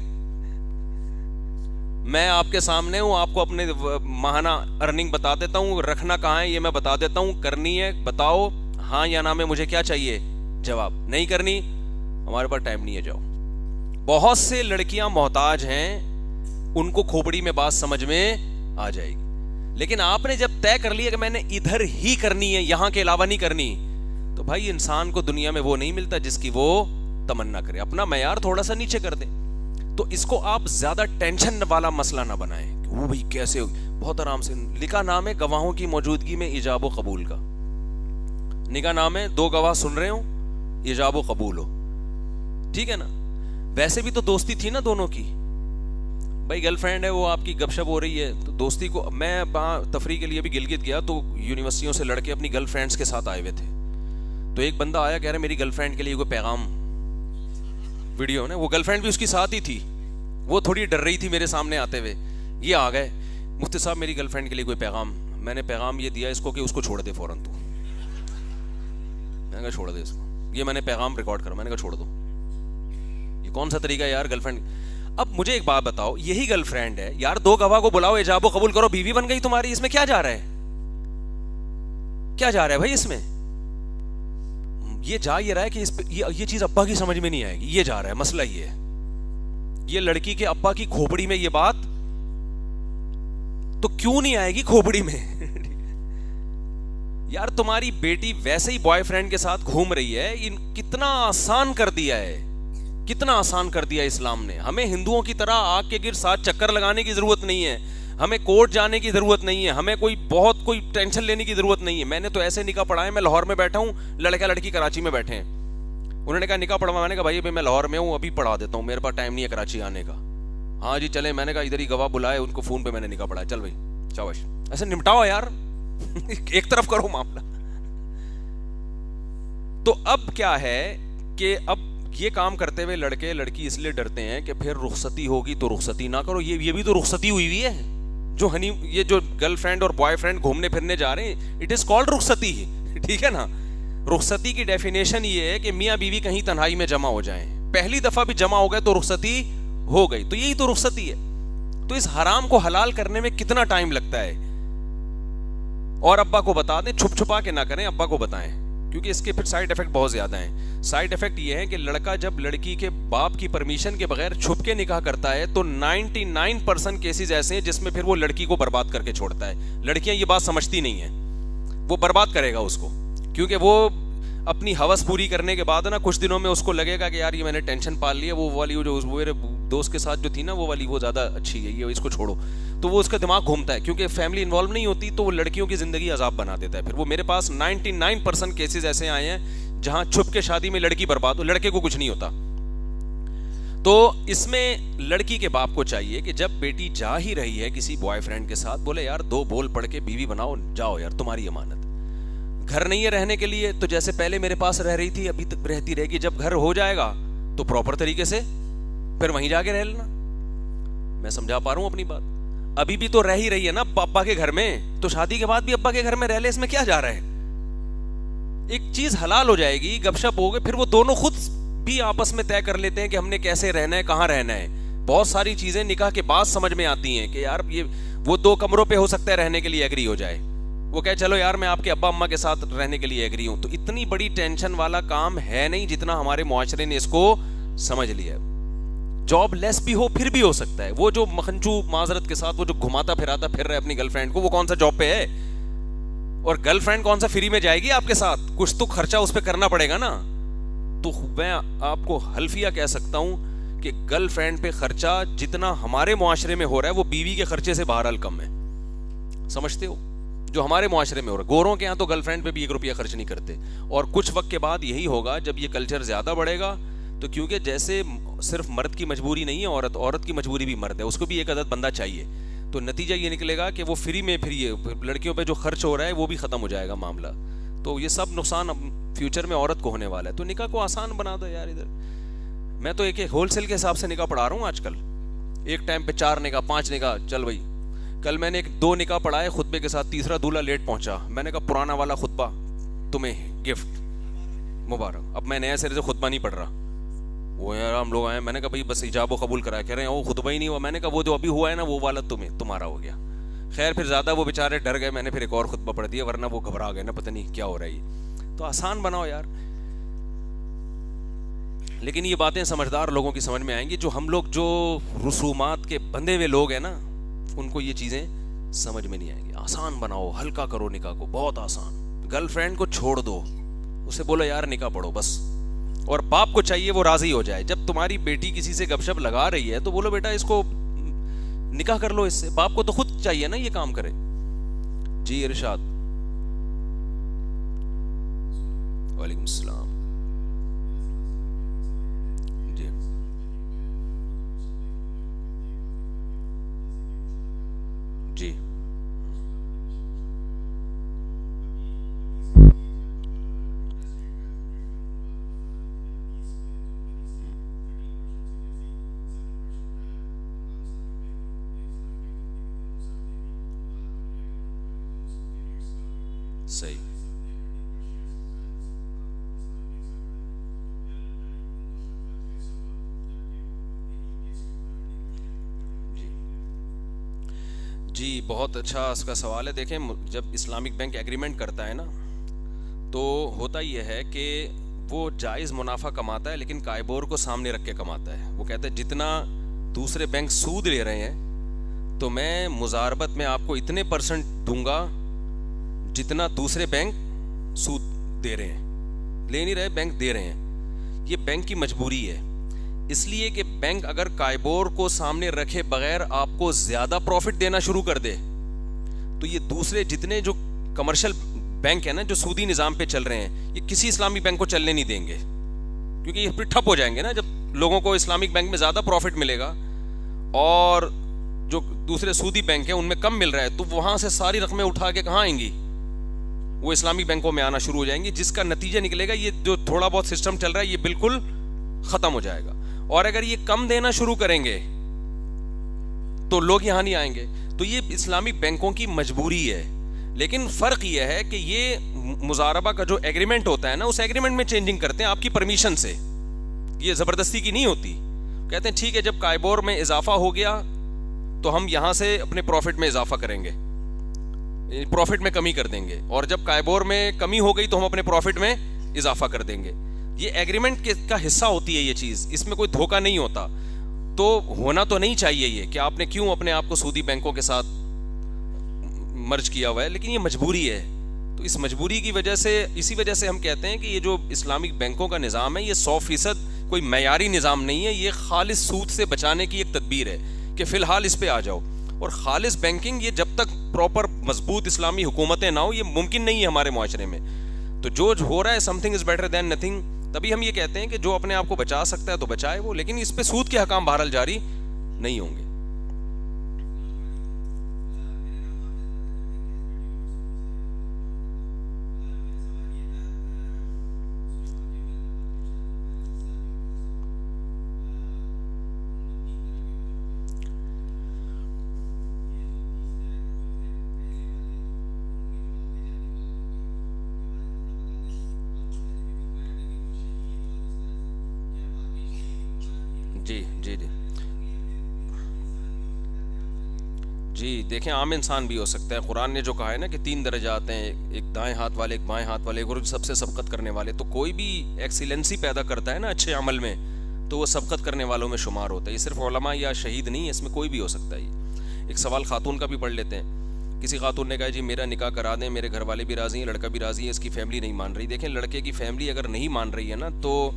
میں آپ کے سامنے ہوں, آپ کو اپنے ماہانہ ارننگ بتا دیتا ہوں, رکھنا کہاں ہے یہ میں بتا دیتا ہوں. کرنی ہے بتاؤ ہاں یا نہ میں, مجھے کیا چاہیے جواب. نہیں کرنی ہمارے پاس ٹائم نہیں ہے, جاؤ. بہت سے لڑکیاں محتاج ہیں, ان کو کھوپڑی میں بات سمجھ میں آ جائے گی. لیکن آپ نے جب طے کر لیا کہ میں نے ادھر ہی کرنی ہے, یہاں کے علاوہ نہیں کرنی, تو بھائی انسان کو دنیا میں وہ نہیں ملتا جس کی وہ تمنا کرے. اپنا معیار تھوڑا سا نیچے کر دے. تو اس کو آپ زیادہ ٹینشن والا مسئلہ نہ بنائیں کہ وہ بھائی کیسے ہو. بہت آرام سے لکھا نام ہے گواہوں کی موجودگی میں ایجاب و قبول کا. نکاح نام ہے 2 گواہ سن رہے ہوں, ایجاب و قبول ہو, ٹھیک ہے نا. ویسے بھی تو دوستی تھی نا دونوں کی. بھائی گرل فرینڈ ہے, وہ آپ کی گپ شپ ہو رہی ہے, تو دوستی کو. میں تفریح کے لیے بھی گلگت گیا تو یونیورسٹیوں سے لڑکے اپنی گرل فرینڈس کے ساتھ آئے ہوئے تھے. تو ایک بندہ آیا, کہہ رہے میری گرل فرینڈ کے لیے کوئی پیغام, ویڈیو نے, وہ گرل فرینڈ بھی اس کی ساتھ ہی تھی, وہ تھوڑی ڈر رہی تھی میرے سامنے آتے ہوئے. یہ آ گئے, مفتی صاحب میری گرل فرینڈ کے لیے کوئی پیغام. میں نے پیغام یہ دیا اس کو کہ اس کو چھوڑ دے فوراً. تو میں نے کہا چھوڑ دے اس کو, یہ میں نے پیغام ریکارڈ کرا. میں نے کہا چھوڑ دو, یہ کون سا طریقہ ہے یار گرل فرینڈ. اب مجھے ایک بات بتاؤ, یہی گرل فرینڈ ہے یار, 2 گواہ کو بلاؤ, ایجاب و قبول کرو, بیوی بن گئی تمہاری. اس میں کیا جا رہا ہے, کیا جا رہا ہے بھائی اس میں؟ یہ جا یہ رہا ہے کہ یہ چیز ابا کی سمجھ میں نہیں آئے گی, یہ جا رہا ہے مسئلہ. یہ ہے یہ لڑکی کے ابا کی کھوپڑی میں یہ بات تو کیوں نہیں آئے گی کھوپڑی میں. یار تمہاری بیٹی ویسے ہی بوائے فرینڈ کے ساتھ گھوم رہی ہے, کتنا آسان کر دیا ہے, کتنا آسان کر دیا اسلام نے. ہمیں ہندوؤں کی طرح آگ کے گرد 7 چکر لگانے کی ضرورت نہیں ہے, ہمیں کورٹ جانے کی ضرورت نہیں ہے, ہمیں کوئی ٹینشن لینے کی ضرورت نہیں ہے. میں نے تو ایسے نکاح پڑھائے, میں لاہور میں بیٹھا ہوں, لڑکا لڑکی کراچی میں بیٹھے ہیں. انہوں نے کہا نکاح پڑھوا, میں نے کہا بھائی میں لاہور میں ہوں, ابھی پڑھا دیتا ہوں, میرے پاس ٹائم نہیں ہے کراچی آنے کا. ہاں جی چلیں. میں نے کہا ادھر ہی گواہ بلائے, ان کو فون پہ میں نے نکاح پڑھایا. چل بھائی شاباش, ایسے نمٹاؤ یار, ایک طرف کرو معاملہ. تو اب کیا ہے کہ اب یہ کام کرتے ہوئے لڑکے لڑکی اس لیے ڈرتے ہیں کہ پھر رخصتی ہوگی تو رخصتی نہ کرو. یہ بھی تو رخصتی ہوئی ہوئی ہے. یہ جو گرل فرینڈ اور بوائے فرینڈ گھومنے پھرنے جا رہے ہیں, اٹ از کالڈ رخصتی. ٹھیک ہے نا. رخصتی کی ڈیفینیشن یہ ہے کہ میاں بیوی کہیں تنہائی میں جمع ہو جائیں. پہلی دفعہ بھی جمع ہو گئے تو رخصتی ہو گئی. تو یہی تو رخصتی ہے. تو اس حرام کو حلال کرنے میں کتنا ٹائم لگتا ہے. اور ابا کو بتا دیں, چھپ چھپا کے نہ کریں, ابا کو بتائیں, کیونکہ اس کے پھر سائیڈ افیکٹ بہت زیادہ ہیں. سائیڈ افیکٹ یہ ہے کہ لڑکا جب لڑکی کے باپ کی پرمیشن کے بغیر چھپ کے نکاح کرتا ہے تو 99% کیسز ایسے ہیں جس میں پھر وہ لڑکی کو برباد کر کے چھوڑتا ہے. لڑکیاں یہ بات سمجھتی نہیں ہیں, وہ برباد کرے گا اس کو, کیونکہ وہ اپنی ہوس پوری کرنے کے بعد نا کچھ دنوں میں اس کو لگے گا کہ یار یہ میں نے ٹینشن پال لی ہے, وہ والی جو میرے دوست کے ساتھ جو تھی نا وہ والی وہ زیادہ اچھی ہے, یہ اس کو چھوڑو. تو وہ اس کا دماغ گھومتا ہے, کیونکہ فیملی انوالو نہیں ہوتی تو وہ لڑکیوں کی زندگی عذاب بنا دیتا ہے. پھر وہ میرے پاس 99% کیسز ایسے آئے ہیں جہاں چھپ کے شادی میں لڑکی برباد ہو, لڑکے کو کچھ نہیں ہوتا. تو اس میں لڑکی کے باپ کو چاہیے کہ جب بیٹی جا ہی رہی ہے کسی بوائے فرینڈ کے ساتھ, بولے یار 2 بول پڑھ کے بیوی بناؤ, جاؤ یار, تمہاری امانت. گھر نہیں ہے رہنے کے لیے تو جیسے پہلے میرے پاس رہ رہی تھی ابھی تک رہتی رہے گی. جب گھر ہو جائے گا تو پراپر طریقے سے پھر وہیں جا کے رہ لینا. میں سمجھا پا رہا ہوں اپنی بات. ابھی بھی تو رہ ہی رہی ہے نا ابا کے گھر میں, تو شادی کے بعد بھی ابا کے گھر میں رہ لے, اس میں کیا جا رہا ہے. ایک چیز حلال ہو جائے گی, گپ شپ ہو گئے, پھر وہ دونوں خود بھی آپس میں طے کر لیتے ہیں کہ ہم نے کیسے رہنا ہے, کہاں رہنا ہے. بہت ساری چیزیں نکاح کے بعد سمجھ میں آتی ہیں کہ یار یہ وہ 2 کمروں پہ ہو سکتا ہے رہنے کے لیے ایگری ہو جائے. وہ کہے چلو یار میں آپ کے ابا اماں کے ساتھ رہنے کے لیے ایگری ہوں. تو اتنی بڑی ٹینشن والا کام ہے نہیں جتنا ہمارے معاشرے نے اس کو سمجھ لیا. جاب لیس بھی ہو پھر بھی ہو سکتا ہے. وہ جو مکھنچو معذرت کے ساتھ وہ جو گھماتا پھراتا پھر رہا ہے اپنی گرل فرینڈ کو, وہ کون سا جاب پہ ہے, اور گرل فرینڈ کون سا فری میں جائے گی آپ کے ساتھ, کچھ تو خرچہ اس پہ کرنا پڑے گا نا. تو میں آپ کو حلفیہ کہہ سکتا ہوں کہ گرل فرینڈ پہ خرچہ جتنا ہمارے معاشرے میں ہو رہا ہے وہ بیوی کے خرچے سے بہرحال کم ہے. سمجھتے ہو, جو ہمارے معاشرے میں ہو رہا ہے. گوروں کے یہاں تو گرل فرینڈ پہ بھی 1 روپیہ خرچ نہیں کرتے. اور کچھ وقت کے بعد یہی ہوگا جب یہ کلچر زیادہ بڑھے گا. تو کیونکہ جیسے صرف مرد کی مجبوری نہیں ہے عورت کی مجبوری بھی مرد ہے, اس کو بھی ایک عدد بندہ چاہیے. تو نتیجہ یہ نکلے گا کہ وہ فری میں پھر یہ لڑکیوں پہ جو خرچ ہو رہا ہے وہ بھی ختم ہو جائے گا معاملہ. تو یہ سب نقصان فیوچر میں عورت کو ہونے والا ہے. تو نکاح کو آسان بنا دو یار. ادھر میں تو ایک ہول سیل کے حساب سے نکاح پڑھا رہا ہوں آج کل. ایک ٹائم پہ 4 نکاح 5 نکاح, چل بھائی. کل میں نے 2 نکاح پڑھائے خطبے کے ساتھ, تیسرا دولہا لیٹ پہنچا. میں نے کہا پرانا والا خطبہ تمہیں گفٹ مبارک, اب میں نیا سرے سے خطبہ نہیں پڑھ رہا. وہ یار ہم لوگ آئے, میں نے کہا بھائی بس ایجاب و قبول کرا, کہہ رہے ہیں وہ خطبہ ہی نہیں ہوا. میں نے کہا وہ جو ابھی ہوا ہے نا وہ والا تمہارا ہو گیا. خیر پھر زیادہ وہ بیچارے ڈر گئے, میں نے پھر ایک اور خطبہ پڑھ دیا, ورنہ وہ گھبرا گئے نا, پتہ نہیں کیا ہو رہا ہے. تو آسان بناؤ یار. لیکن یہ باتیں سمجھدار لوگوں کی سمجھ میں آئیں گی. جو ہم لوگ جو رسومات کے بندھے ہوئے لوگ ہیں نا, ان کو یہ چیزیں سمجھ میں نہیں آئیں گی. آسان بناؤ, ہلکا کرو نکاح کو, بہت آسان. گرل فرینڈ کو چھوڑ دو, اسے بولو یار نکاح پڑھو بس. اور باپ کو چاہیے وہ راضی ہو جائے. جب تمہاری بیٹی کسی سے گپ شپ لگا رہی ہے تو بولو بیٹا اس کو نکاح کر لو اس سے. باپ کو تو خود چاہیے نا یہ کام کرے. جی ارشاد. وعلیکم السلام. جی جی صحیح. جی بہت اچھا اس کا سوال ہے. دیکھیں جب اسلامک بینک ایگریمنٹ کرتا ہے نا تو ہوتا یہ ہے کہ وہ جائز منافع کماتا ہے لیکن کائبور کو سامنے رکھ کے کماتا ہے. وہ کہتا ہے جتنا دوسرے بینک سود لے رہے ہیں تو میں مزاربت میں آپ کو اتنے % دوں گا جتنا دوسرے بینک سود دے رہے ہیں. لے نہیں رہے, بینک دے رہے ہیں. یہ بینک کی مجبوری ہے, اس لیے کہ بینک اگر کائبور کو سامنے رکھے بغیر آپ کو زیادہ پروفٹ دینا شروع کر دے تو یہ دوسرے جتنے جو کمرشل بینک ہیں نا جو سودی نظام پہ چل رہے ہیں, یہ کسی اسلامی بینک کو چلنے نہیں دیں گے, کیونکہ یہ پھر ٹھپ ہو جائیں گے نا. جب لوگوں کو اسلامک بینک میں زیادہ پروفٹ ملے گا اور جو دوسرے سودی بینک ہیں ان میں کم مل رہا ہے, تو وہاں سے ساری رقمیں اٹھا کے کہاں آئیں گی, وہ اسلامی بینکوں میں آنا شروع ہو جائیں گی, جس کا نتیجہ نکلے گا یہ جو تھوڑا بہت سسٹم چل رہا ہے یہ بالکل ختم ہو جائے گا. اور اگر یہ کم دینا شروع کریں گے تو لوگ یہاں نہیں آئیں گے. تو یہ اسلامک بینکوں کی مجبوری ہے. لیکن فرق یہ ہے کہ یہ مضاربہ کا جو ایگریمنٹ ہوتا ہے نا, اس ایگریمنٹ میں چینجنگ کرتے ہیں آپ کی پرمیشن سے, یہ زبردستی کی نہیں ہوتی. کہتے ہیں ٹھیک ہے جب کائبور میں اضافہ ہو گیا تو ہم یہاں سے اپنے پروفٹ میں اضافہ کریں گے, پروفٹ میں کمی کر دیں گے, اور جب کائبور میں کمی ہو گئی تو ہم اپنے پروفٹ میں اضافہ کر دیں گے. یہ ایگریمنٹ کا حصہ ہوتی ہے یہ چیز, اس میں کوئی دھوکہ نہیں ہوتا. تو ہونا تو نہیں چاہیے یہ کہ آپ نے کیوں اپنے آپ کو سودی بینکوں کے ساتھ مرج کیا ہوا ہے, لیکن یہ مجبوری ہے. تو اس مجبوری کی وجہ سے, اسی وجہ سے ہم کہتے ہیں کہ یہ جو اسلامک بینکوں کا نظام ہے یہ 100% کوئی معیاری نظام نہیں ہے, یہ خالص سود سے بچانے کی ایک تدبیر ہے کہ فی الحال اس پہ آ جاؤ. اور خالص بینکنگ یہ جب تک پراپر مضبوط اسلامی حکومتیں نہ ہو یہ ممکن نہیں ہے ہمارے معاشرے میں. تو جو ہو رہا ہے some thing is better than nothing. تبھی ہم یہ کہتے ہیں کہ جو اپنے آپ کو بچا سکتا ہے تو بچائے وہ, لیکن اس پہ سود کے حکام بہرحال جاری نہیں ہوں گے. جی دیکھیں عام انسان بھی ہو سکتا ہے. قرآن نے جو کہا ہے نا کہ 3 درجات ہیں, ایک دائیں ہاتھ والے, ایک بائیں ہاتھ والے, اور سب سے سبقت کرنے والے. تو کوئی بھی ایکسیلنسی پیدا کرتا ہے نا اچھے عمل میں تو وہ سبقت کرنے والوں میں شمار ہوتا ہے. یہ صرف علماء یا شہید نہیں ہے, اس میں کوئی بھی ہو سکتا ہے. ایک سوال خاتون کا بھی پڑھ لیتے ہیں. کسی خاتون نے کہا جی میرا نکاح کرا دیں, میرے گھر والے بھی راضی ہیں, لڑکا بھی راضی ہے, اس کی فیملی نہیں مان رہی. دیکھیں لڑکے کی فیملی اگر نہیں مان رہی ہے نا تو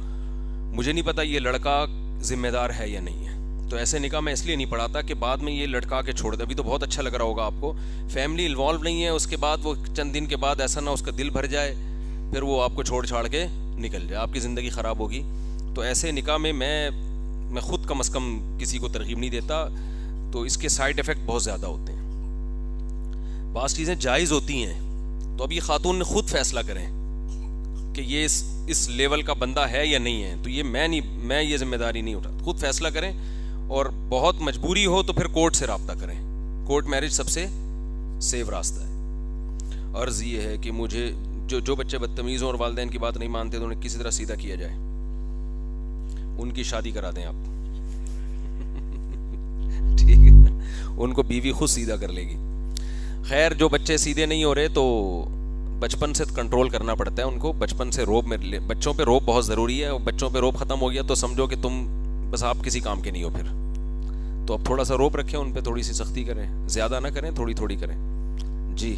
مجھے نہیں پتا یہ لڑکا ذمہ دار ہے یا نہیں ہے. تو ایسے نکاح میں اس لیے نہیں پڑھاتا کہ بعد میں یہ لڑکا کے چھوڑ دے. ابھی تو بہت اچھا لگ رہا ہوگا آپ کو, فیملی انوالو نہیں ہے, اس کے بعد وہ چند دن کے بعد ایسا نہ اس کا دل بھر جائے پھر وہ آپ کو چھوڑ چھاڑ کے نکل جائے, آپ کی زندگی خراب ہوگی. تو ایسے نکاح میں میں خود کم از کم کسی کو ترغیب نہیں دیتا. تو اس کے سائیڈ افیکٹ بہت زیادہ ہوتے ہیں. بعض چیزیں جائز ہوتی ہیں تو اب یہ خاتون نے خود فیصلہ کریں کہ یہ اس لیول کا بندہ ہے یا نہیں ہے. تو یہ میں یہ ذمہ داری نہیں اٹھا, خود فیصلہ کریں. اور بہت مجبوری ہو تو پھر کورٹ سے رابطہ کریں. کورٹ میرج سب سے سیف راستہ ہے. عرض یہ ہے کہ مجھے جو بچے بدتمیز ہوں اور والدین کی بات نہیں مانتے تو انہیں کسی طرح سیدھا کیا جائے, ان کی شادی کرا دیں آپ. ٹھیک ہے, ان کو بیوی خود سیدھا کر لے گی. خیر جو بچے سیدھے نہیں ہو رہے تو بچپن سے کنٹرول کرنا پڑتا ہے ان کو. بچپن سے روب میں, بچوں پہ روب بہت ضروری ہے. بچوں پہ روب ختم ہو گیا تو سمجھو کہ تم بس آپ کسی کام کے نہیں ہو پھر. تو اب تھوڑا سا روپ رکھیں ان پہ, تھوڑی سی سختی کریں, زیادہ نہ کریں, تھوڑی تھوڑی کریں. جی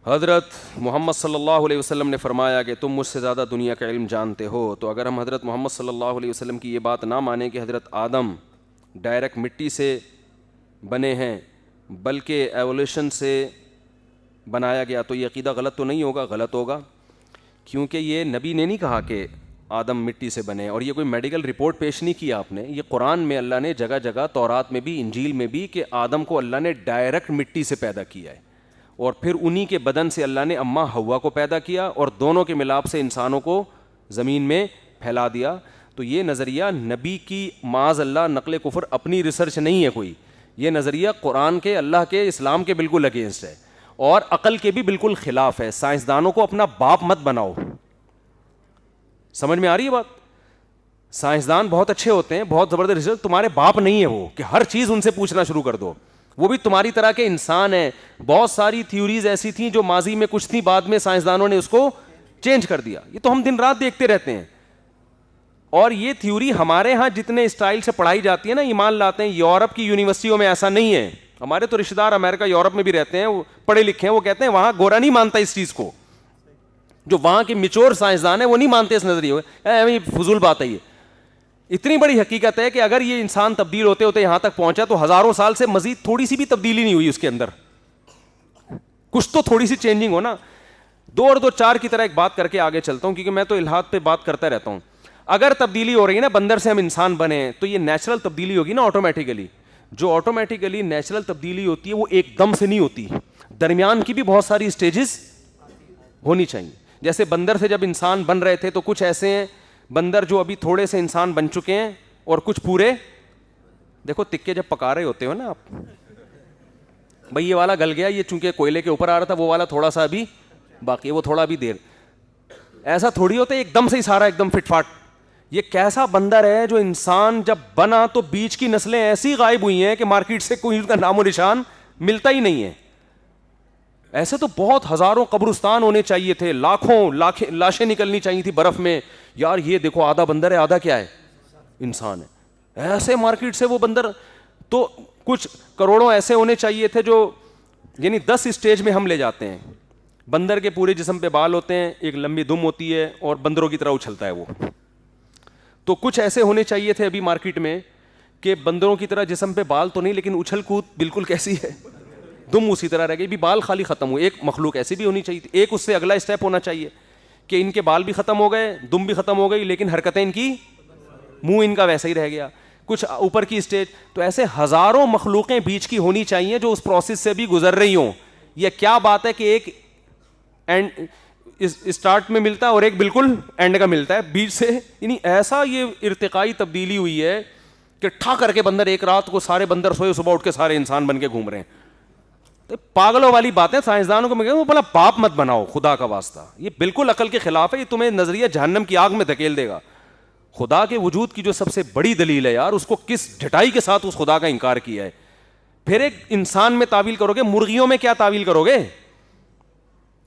حضرت محمد صلی اللہ علیہ وسلم نے فرمایا کہ تم مجھ سے زیادہ دنیا کا علم جانتے ہو. تو اگر ہم حضرت محمد صلی اللہ علیہ وسلم کی یہ بات نہ مانیں کہ حضرت آدم ڈائریکٹ مٹی سے بنے ہیں بلکہ ایولیوشن سے بنایا گیا, تو یہ عقیدہ غلط تو نہیں ہوگا؟ غلط ہوگا, کیونکہ یہ نبی نے نہیں کہا کہ آدم مٹی سے بنے, اور یہ کوئی میڈیکل رپورٹ پیش نہیں کیا آپ نے. یہ قرآن میں اللہ نے جگہ جگہ, تورات میں بھی, انجیل میں بھی, کہ آدم کو اللہ نے ڈائریکٹ مٹی سے پیدا کیا ہے, اور پھر انہی کے بدن سے اللہ نے اماں حوا کو پیدا کیا, اور دونوں کے ملاپ سے انسانوں کو زمین میں پھیلا دیا. تو یہ نظریہ نبی کی معاذ اللہ نقل کفر اپنی ریسرچ نہیں ہے کوئی, یہ نظریہ قرآن کے, اللہ کے, اسلام کے بالکل اگینسٹ ہے, اور عقل کے بھی بالکل خلاف ہے. سائنسدانوں کو اپنا باپ مت بناؤ. سمجھ میں آ رہی ہے بات؟ سائنسدان بہت اچھے ہوتے ہیں, بہت زبردست ریسرچ, تمہارے باپ نہیں ہے وہ کہ ہر چیز ان سے پوچھنا شروع کر دو. وہ بھی تمہاری طرح کے انسان ہیں. بہت ساری تھیوریز ایسی تھیں جو ماضی میں کچھ تھیں, بعد میں سائنسدانوں نے اس کو چینج کر دیا. یہ تو ہم دن رات دیکھتے رہتے ہیں. اور یہ تھیوری ہمارے ہاں جتنے اسٹائل سے پڑھائی جاتی ہے نا, ایمان لاتے ہیں یورپ کی یونیورسٹیوں میں ایسا نہیں ہے. ہمارے تو رشتہ دار امریکہ یورپ میں بھی رہتے ہیں, وہ پڑھے لکھے ہیں, وہ کہتے ہیں وہاں گورا نہیں مانتا اس چیز کو. جو وہاں کے میچور سائنسدان ہیں وہ نہیں مانتے اس نظریے کو. فضول بات ہے یہ. اتنی بڑی حقیقت ہے کہ اگر یہ انسان تبدیل ہوتے ہوتے یہاں تک پہنچا تو ہزاروں سال سے مزید تھوڑی سی بھی تبدیلی نہیں ہوئی اس کے اندر. کچھ تو تھوڑی سی چینجنگ ہو نا. 2 اور 2 4 کی طرح ایک بات کر کے آگے چلتا ہوں, کیونکہ میں تو الہاد پہ بات کرتا رہتا ہوں. اگر تبدیلی ہو رہی ہے نا, بندر سے ہم انسان بنے, تو یہ نیچرل تبدیلی ہوگی نا آٹومیٹیکلی. جو آٹومیٹیکلی نیچرل تبدیلی ہوتی ہے وہ ایک دم سے نہیں ہوتی, درمیان کی بھی بہت ساری اسٹیجز ہونی چاہیے. جیسے بندر سے جب انسان بن رہے تھے تو کچھ ایسے ہیں بندر جو ابھی تھوڑے سے انسان بن چکے ہیں اور کچھ پورے. دیکھو تکے جب پکا رہے ہوتے ہو نا آپ, بھائی یہ والا گل گیا, یہ چونکہ کوئلے کے اوپر آ رہا تھا, وہ والا تھوڑا سا ابھی باقی ہے, وہ تھوڑا ابھی دیر. ایسا تھوڑی ہوتا ہے ایک دم سے ہی سارا ایک دم فٹ فاٹ. یہ کیسا بندر ہے جو انسان جب بنا تو بیچ کی نسلیں ایسی غائب ہوئی ہیں کہ مارکیٹ سے کوئی اس کا نام و نشان ملتا ہی نہیں ہے. ایسے تو بہت ہزاروں قبرستان ہونے چاہیے تھے, لاکھوں لاشیں نکلنی چاہیے تھی برف میں. یار یہ دیکھو آدھا بندر ہے, آدھا کیا ہے, انسان ہے. ایسے مارکیٹ سے وہ بندر, تو کچھ کروڑوں ایسے ہونے چاہیے تھے جو, یعنی 10 اسٹیج میں ہم لے جاتے ہیں. بندر کے پورے جسم پہ بال ہوتے ہیں, ایک لمبی دم ہوتی ہے اور بندروں کی طرح اچھلتا ہے وہ. تو کچھ ایسے ہونے چاہیے تھے ابھی مارکیٹ میں کہ بندروں کی طرح جسم پہ بال تو نہیں, لیکن اچھل کود بالکل کیسی ہے, دم اسی طرح رہ گئی. بھی بال خالی ختم ہوئے. ایک مخلوق ایسی بھی ہونی چاہیے تھی. ایک اس سے اگلا اسٹیپ ہونا چاہیے کہ ان کے بال بھی ختم ہو گئے, دم بھی ختم ہو گئی, لیکن حرکتیں ان کی, منہ ان کا ویسا ہی رہ گیا. کچھ اوپر کی اسٹیج. تو ایسے ہزاروں مخلوقیں بیچ کی ہونی چاہیے جو اس پروسیس سے بھی گزر رہی ہوں. یہ کیا بات ہے کہ ایک اینڈ اسٹارٹ میں ملتا ہے اور ایک بالکل اینڈ کا ملتا ہے بیچ سے. یعنی ایسا یہ ارتقائی تبدیلی ہوئی ہے کہ ٹھا کر کے بندر ایک رات کو سارے بندر سوئے, صبح اٹھ کے سارے انسان بن کے گھوم رہے ہیں. تو پاگلوں والی باتیں سائنسدانوں کو میں کہوں بھلا باپ مت بناؤ خدا کا واسطہ, یہ بالکل عقل کے خلاف ہے. یہ تمہیں نظریہ جہنم کی آگ میں دھکیل دے گا. خدا کے وجود کی جو سب سے بڑی دلیل ہے یار, اس کو کس ڈھٹائی کے ساتھ اس خدا کا انکار کیا ہے. پھر ایک انسان میں تعویل کرو گے, مرغیوں میں کیا تعویل کرو گے؟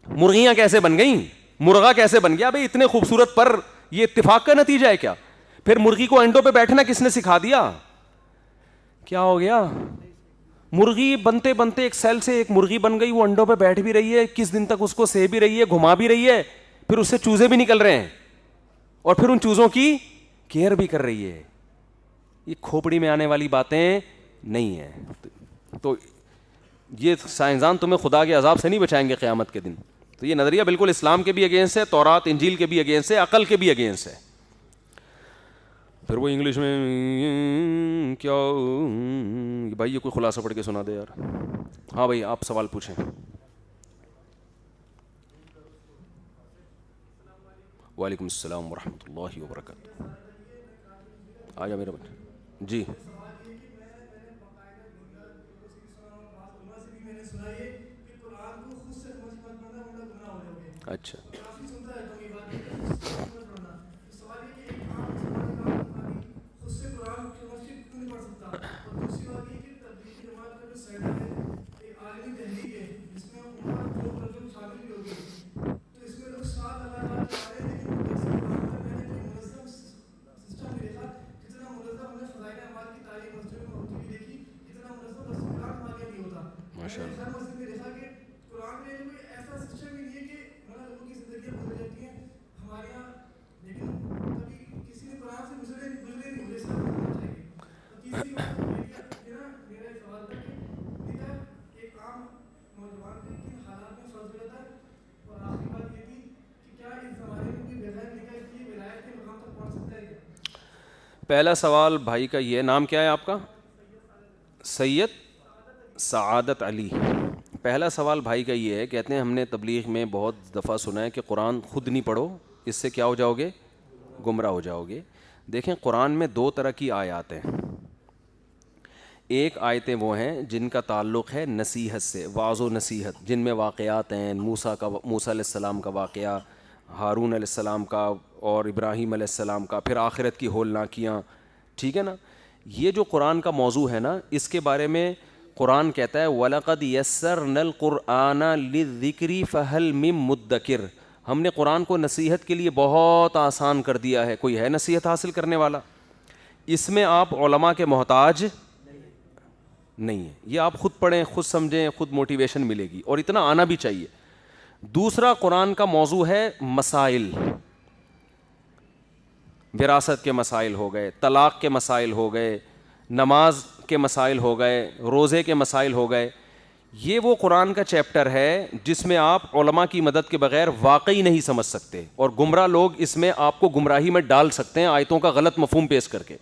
مرغیاں کیسے بن گئیں, مرغا کیسے بن گیا؟ بھائی اتنے خوبصورت پر, یہ اتفاق کا نتیجہ ہے کیا؟ پھر مرغی کو انڈوں پہ بیٹھنا کس نے سکھا دیا؟ کیا ہو گیا؟ مرغی بنتے بنتے ایک سیل سے ایک مرغی بن گئی, وہ انڈوں پہ بیٹھ بھی رہی ہے, 21 دن تک اس کو سہ بھی رہی ہے, گھما بھی رہی ہے, پھر اس سے چوزے بھی نکل رہے ہیں اور پھر ان چوزوں کی کیئر بھی کر رہی ہے. یہ کھوپڑی میں آنے والی باتیں نہیں ہیں. تو یہ سائنسدان تمہیں خدا کے عذاب سے نہیں بچائیں گے قیامت کے دن. تو یہ نظریہ بالکل اسلام کے بھی اگینسٹ ہے, تورات انجیل کے بھی اگینسٹ ہے, عقل کے بھی اگینسٹ ہے. پھر وہ انگلش میں کیا بھائی, یہ کوئی خلاصہ پڑھ کے سنا دے یار. ہاں بھائی آپ سوال پوچھیں. وعلیکم السلام ورحمۃ اللہ وبرکاتہ. آ جا میرے بچے. جی اچھا پہلا سوال بھائی کا یہ, نام کیا ہے آپ کا؟ سید سعادت علی. پہلا سوال بھائی کا یہ ہے, کہتے ہیں ہم نے تبلیغ میں بہت دفعہ سنا ہے کہ قرآن خود نہیں پڑھو, اس سے کیا ہو جاؤ گے؟ گمراہ ہو جاؤ گے. دیکھیں قرآن میں 2 طرح کی آیات ہیں. ایک آیتیں وہ ہیں جن کا تعلق ہے نصیحت سے, واعظ و نصیحت, جن میں واقعات ہیں موسیٰ علیہ السلام کا واقعہ, ہارون علیہ السلام کا اور ابراہیم علیہ السلام کا, پھر آخرت کی ہولناکیاں. ٹھیک ہے نا. یہ جو قرآن کا موضوع ہے نا, اس کے بارے میں قرآن کہتا ہے وَلَقَدْ يَسَّرْنَا الْقُرْآنَ لِلذِّكْرِ فَهَلْ مِن مُدَّكِرٍ. ہم نے قرآن کو نصیحت کے لیے بہت آسان کر دیا ہے, کوئی ہے نصیحت حاصل کرنے والا؟ اس میں آپ علماء کے محتاج نہیں ہے. یہ آپ خود پڑھیں, خود سمجھیں, خود موٹیویشن ملے گی, اور اتنا آنا بھی چاہیے. دوسرا قرآن کا موضوع ہے مسائل, وراثت کے مسائل ہو گئے, طلاق کے مسائل ہو گئے, نماز کے مسائل ہو گئے, روزے کے مسائل ہو گئے. یہ وہ قرآن کا چیپٹر ہے جس میں آپ علماء کی مدد کے بغیر واقعی نہیں سمجھ سکتے, اور گمراہ لوگ اس میں آپ کو گمراہی میں ڈال سکتے ہیں آیتوں کا غلط مفہوم پیش کر کے.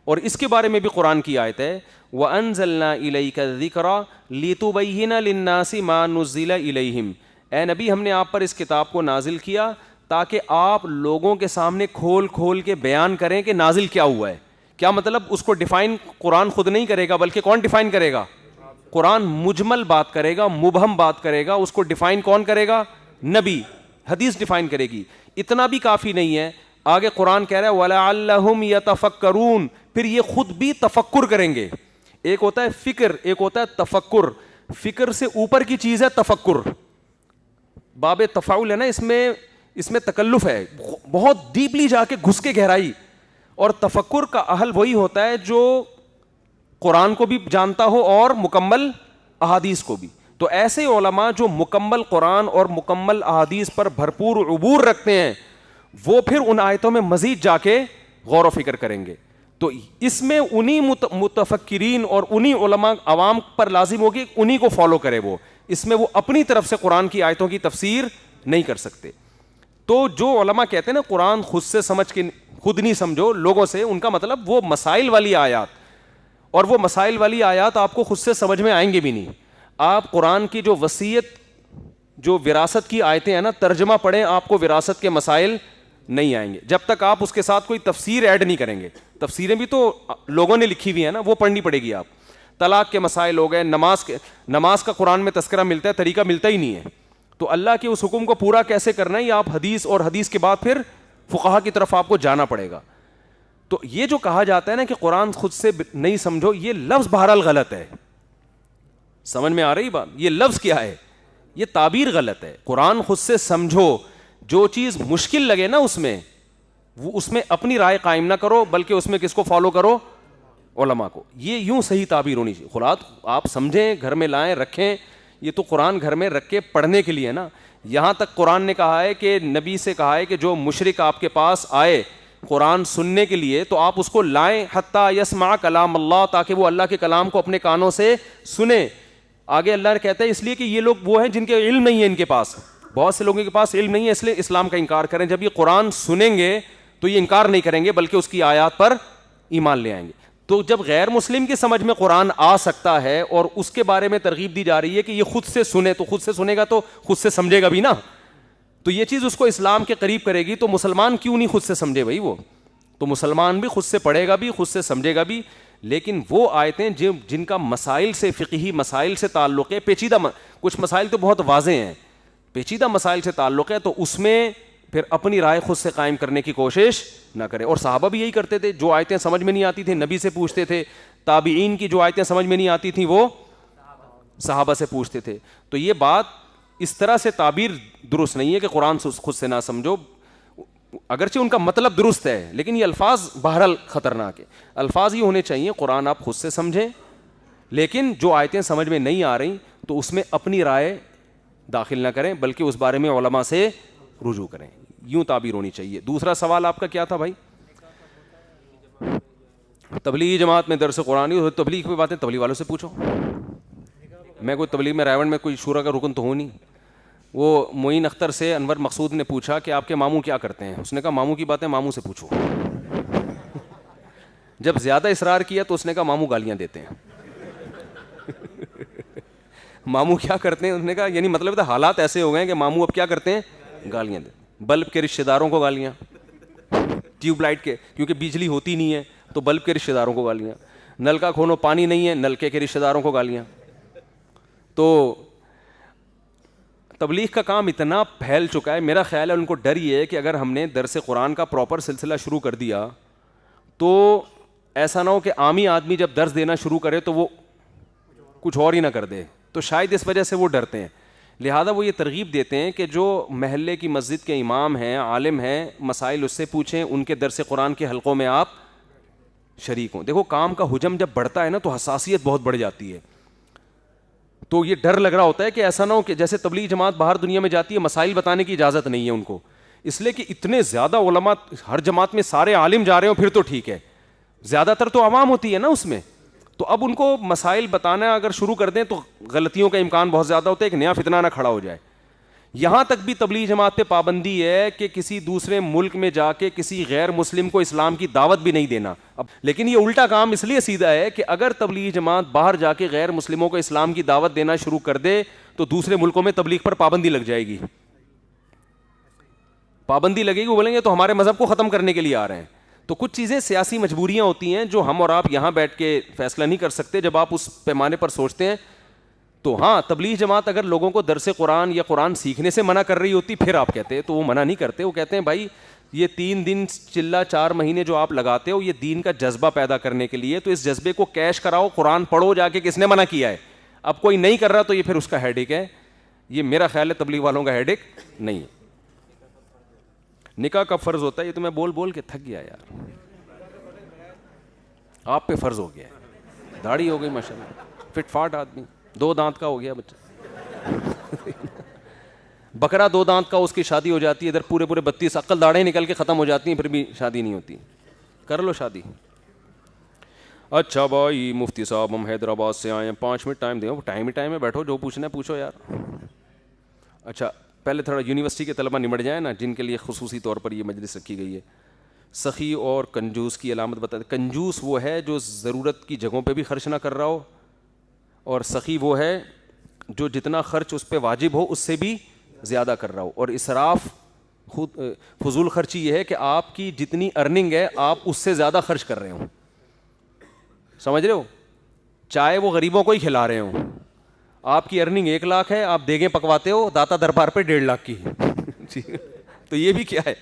اور اس کے بارے میں بھی قرآن کی آیت ہے وَأَنزَلْنَا إِلَيْكَ الذِّكْرَ لِتُبَيِّنَ لِلنَّاسِ مَا نُزِّلَ إِلَيْهِمْ. اے نبی ہم نے آپ پر اس کتاب کو نازل کیا تاکہ آپ لوگوں کے سامنے کھول کھول کے بیان کریں کہ نازل کیا ہوا ہے. کیا مطلب؟ اس کو ڈیفائن قرآن خود نہیں کرے گا, بلکہ کون ڈیفائن کرے گا؟ قرآن مجمل بات کرے گا, مبہم بات کرے گا. اس کو ڈیفائن کون کرے گا؟ نبی. حدیث ڈیفائن کرے گی. اتنا بھی کافی نہیں ہے, آگے قرآن کہہ رہا ہے وَلَعَلَّهُمْ يَتَفَكَّرُونَ, پھر یہ خود بھی تفکر کریں گے. ایک ہوتا ہے فکر, ایک ہوتا ہے تفکر. فکر سے اوپر کی چیز ہے تفکر. باب تفاعل ہے نا, اس میں تکلف ہے, بہت ڈیپلی جا کے گھس کے گہرائی. اور تفکر کا اہل وہی ہوتا ہے جو قرآن کو بھی جانتا ہو اور مکمل احادیث کو بھی. تو ایسے علماء جو مکمل قرآن اور مکمل احادیث پر بھرپور عبور رکھتے ہیں, وہ پھر ان آیتوں میں مزید جا کے غور و فکر کریں گے. تو اس میں انہی متفکرین اور انہی علماء عوام پر لازم ہوگی, انہی کو فالو کرے وہ. اس میں وہ اپنی طرف سے قرآن کی آیتوں کی تفسیر نہیں کر سکتے. تو جو علماء کہتے ہیں نا قرآن خود سے سمجھ کے خود نہیں سمجھو لوگوں سے, ان کا مطلب وہ مسائل والی آیات, اور وہ مسائل والی آیات آپ کو خود سے سمجھ میں آئیں گے بھی نہیں. آپ قرآن کی جو وصیت, جو وراثت کی آیتیں ہیں نا, ترجمہ پڑھیں, آپ کو وراثت کے مسائل نہیں آئیں گے جب تک آپ اس کے ساتھ کوئی تفسیر ایڈ نہیں کریں گے. تفسیریں بھی تو لوگوں نے لکھی ہوئی ہیں نا, وہ پڑھنی پڑے گی. آپ طلاق کے مسائل ہو گئے, نماز کا قرآن میں تذکرہ ملتا ہے, طریقہ ملتا ہی نہیں ہے. تو اللہ کے اس حکم کو پورا کیسے کرنا ہے, یہ آپ حدیث اور حدیث کے بعد پھر فقہا کی طرف آپ کو جانا پڑے گا. تو یہ جو کہا جاتا ہے نا کہ قرآن خود سے نہیں سمجھو, یہ لفظ بہرحال غلط ہے. سمجھ میں آ رہی بات؟ یہ لفظ کیا ہے, یہ تعبیر غلط ہے. قرآن خود سے سمجھو, جو چیز مشکل لگے نا اس میں, وہ اس میں اپنی رائے قائم نہ کرو, بلکہ اس میں کس کو فالو کرو؟ علماء کو. یہ یوں صحیح تعبیر ہونی چاہیے. قرآن آپ سمجھیں, گھر میں لائیں, رکھیں. یہ تو قرآن گھر میں رکھ کے پڑھنے کے لیے نا. یہاں تک قرآن نے کہا ہے کہ نبی سے کہا ہے کہ جو مشرک آپ کے پاس آئے قرآن سننے کے لیے, تو آپ اس کو لائیں حتی یسمع کلام اللہ, تاکہ وہ اللہ کے کلام کو اپنے کانوں سے سنیں. آگے اللہ نے کہتا ہے اس لیے کہ یہ لوگ وہ ہیں جن کے علم نہیں ہے, ان کے پاس بہت سے لوگوں کے پاس علم نہیں ہے, اس لیے اسلام کا انکار کریں. جب یہ قرآن سنیں گے تو یہ انکار نہیں کریں گے, بلکہ اس کی آیات پر ایمان لے آئیں گے. تو جب غیر مسلم کی سمجھ میں قرآن آ سکتا ہے اور اس کے بارے میں ترغیب دی جا رہی ہے کہ یہ خود سے سنے, تو خود سے سنے گا تو خود سے سمجھے گا بھی نا. تو یہ چیز اس کو اسلام کے قریب کرے گی. تو مسلمان کیوں نہیں خود سے سمجھے بھائی؟ وہ تو مسلمان بھی خود سے پڑھے گا بھی, خود سے سمجھے گا بھی. لیکن وہ آیتیں جن کا مسائل سے, فقہی مسائل سے تعلق ہے, پیچیدہ کچھ مسائل تو بہت واضح ہیں, پیچیدہ مسائل سے تعلق ہے, تو اس میں پھر اپنی رائے خود سے قائم کرنے کی کوشش نہ کریں. اور صحابہ بھی یہی کرتے تھے, جو آیتیں سمجھ میں نہیں آتی تھیں نبی سے پوچھتے تھے. تابعین کی جو آیتیں سمجھ میں نہیں آتی تھیں وہ صحابہ سے پوچھتے تھے. تو یہ بات اس طرح سے تعبیر درست نہیں ہے کہ قرآن خود سے نہ سمجھو. اگرچہ ان کا مطلب درست ہے, لیکن یہ الفاظ بہرحال خطرناک ہے. الفاظ یہ ہونے چاہیے قرآن آپ خود سے سمجھیں, لیکن جو آیتیں سمجھ میں نہیں آ رہی تو اس میں اپنی رائے داخل نہ کریں, بلکہ اس بارے میں علماء سے رجوع کریں. یوں تعبیر ہونی چاہیے. دوسرا سوال آپ کا کیا تھا بھائی؟ تبلیغی جماعت میں درس قرآن, تبلیغ کی باتیں تبلیغ والوں سے پوچھو. میں کوئی تبلیغ میں رائے میں کوئی شورا کا رکن تو ہوں نہیں. وہ معین اختر سے انور مقصود نے پوچھا کہ آپ کے ماموں کیا کرتے ہیں, اس نے کہا ماموں کی باتیں ماموں سے پوچھو. جب زیادہ اصرار کیا تو اس نے کہا ماموں گالیاں دیتے ہیں. ماموں کیا کرتے ہیں, اس نے کہا یعنی مطلب تھا حالات ایسے ہو گئے کہ ماموں اب کیا کرتے ہیں, گالیاں دیتے. بلب کے رشتہ داروں کو گالیاں, ٹیوب لائٹ کے, کیونکہ بجلی ہوتی نہیں ہے تو بلب کے رشتہ داروں کو گالیاں. نل کا کھولو پانی نہیں ہے, نلکے کے رشتہ داروں کو گالیاں. تو تبلیغ کا کام اتنا پھیل چکا ہے, میرا خیال ہے ان کو ڈر یہ ہے کہ اگر ہم نے درس قرآن کا پراپر سلسلہ شروع کر دیا تو ایسا نہ ہو کہ عامی آدمی جب درس دینا شروع کرے تو وہ کچھ اور ہی نہ کر دے. تو شاید اس وجہ سے وہ ڈرتے ہیں. لہذا وہ یہ ترغیب دیتے ہیں کہ جو محلے کی مسجد کے امام ہیں, عالم ہیں, مسائل اس سے پوچھیں, ان کے درس قرآن کے حلقوں میں آپ شریک ہوں. دیکھو کام کا حجم جب بڑھتا ہے نا تو حساسیت بہت بڑھ جاتی ہے. تو یہ ڈر لگ رہا ہوتا ہے کہ ایسا نہ ہو کہ جیسے تبلیغ جماعت باہر دنیا میں جاتی ہے, مسائل بتانے کی اجازت نہیں ہے ان کو, اس لیے کہ اتنے زیادہ علماء ہر جماعت میں سارے عالم جا رہے ہوں پھر تو ٹھیک ہے, زیادہ تر تو عوام ہوتی ہے نا اس میں. تو اب ان کو مسائل بتانا اگر شروع کر دیں تو غلطیوں کا امکان بہت زیادہ ہوتا ہے, ایک نیا فتنہ نہ کھڑا ہو جائے. یہاں تک بھی تبلیغ جماعت پہ پابندی ہے کہ کسی دوسرے ملک میں جا کے کسی غیر مسلم کو اسلام کی دعوت بھی نہیں دینا. اب لیکن یہ الٹا کام اس لیے سیدھا ہے کہ اگر تبلیغ جماعت باہر جا کے غیر مسلموں کو اسلام کی دعوت دینا شروع کر دے تو دوسرے ملکوں میں تبلیغ پر پابندی لگ جائے گی. پابندی لگے گی, وہ بولیں گے تو ہمارے مذہب کو ختم کرنے کے لیے آ رہے ہیں. تو کچھ چیزیں سیاسی مجبوریاں ہوتی ہیں جو ہم اور آپ یہاں بیٹھ کے فیصلہ نہیں کر سکتے. جب آپ اس پیمانے پر سوچتے ہیں تو ہاں, تبلیغ جماعت اگر لوگوں کو درس قرآن یا قرآن سیکھنے سے منع کر رہی ہوتی پھر آپ کہتے ہیں, تو وہ منع نہیں کرتے. وہ کہتے ہیں بھائی یہ 3 دن چلا 4 مہینے جو آپ لگاتے ہو یہ دین کا جذبہ پیدا کرنے کے لیے, تو اس جذبے کو کیش کراؤ, قرآن پڑھو جا کے, کس نے منع کیا ہے؟ اب کوئی نہیں کر رہا تو یہ پھر اس کا ہیڈ ایک ہے. یہ میرا خیال ہے تبلیغ والوں کا ہیڈ ایک نہیں ہے. نکاح کب فرض ہوتا ہے؟ یہ تو میں بول بول کے تھک گیا یار. آپ پہ فرض ہو گیا ہے, داڑھی ہو گئی ماشاءاللہ, فٹ فاٹ آدمی, 2 دانت کا ہو گیا بچہ. بکرا 2 دانت کا, اس کی شادی ہو جاتی ہے, ادھر پورے 32 عقل داڑھیں نکل کے ختم ہو جاتی ہیں, پھر بھی شادی نہیں ہوتی. کر لو شادی. اچھا بھائی مفتی صاحب ہم حیدرآباد سے آئے ہیں, 5 منٹ ٹائم دیں. ٹائم ہی ٹائم ہے, بیٹھو جو پوچھنا ہے پوچھو یار. اچھا پہلے تھوڑا یونیورسٹی کے طلبہ نمٹ جائیں نا, جن کے لیے خصوصی طور پر یہ مجلس رکھی گئی ہے. سخی اور کنجوس کی علامت بتا دیں. کنجوس وہ ہے جو ضرورت کی جگہوں پہ بھی خرچ نہ کر رہا ہو, اور سخی وہ ہے جو جتنا خرچ اس پہ واجب ہو اس سے بھی زیادہ کر رہا ہو. اور اسراف خود فضول خرچی یہ ہے کہ آپ کی جتنی ارننگ ہے آپ اس سے زیادہ خرچ کر رہے ہوں. سمجھ رہے ہو؟ چائے وہ غریبوں کو ہی کھلا رہے ہوں, آپ کی ارننگ 1 لاکھ ہے, آپ دیگیں پکواتے ہو داتا دربار پہ 1.5 لاکھ کی. تو یہ بھی کیا ہے؟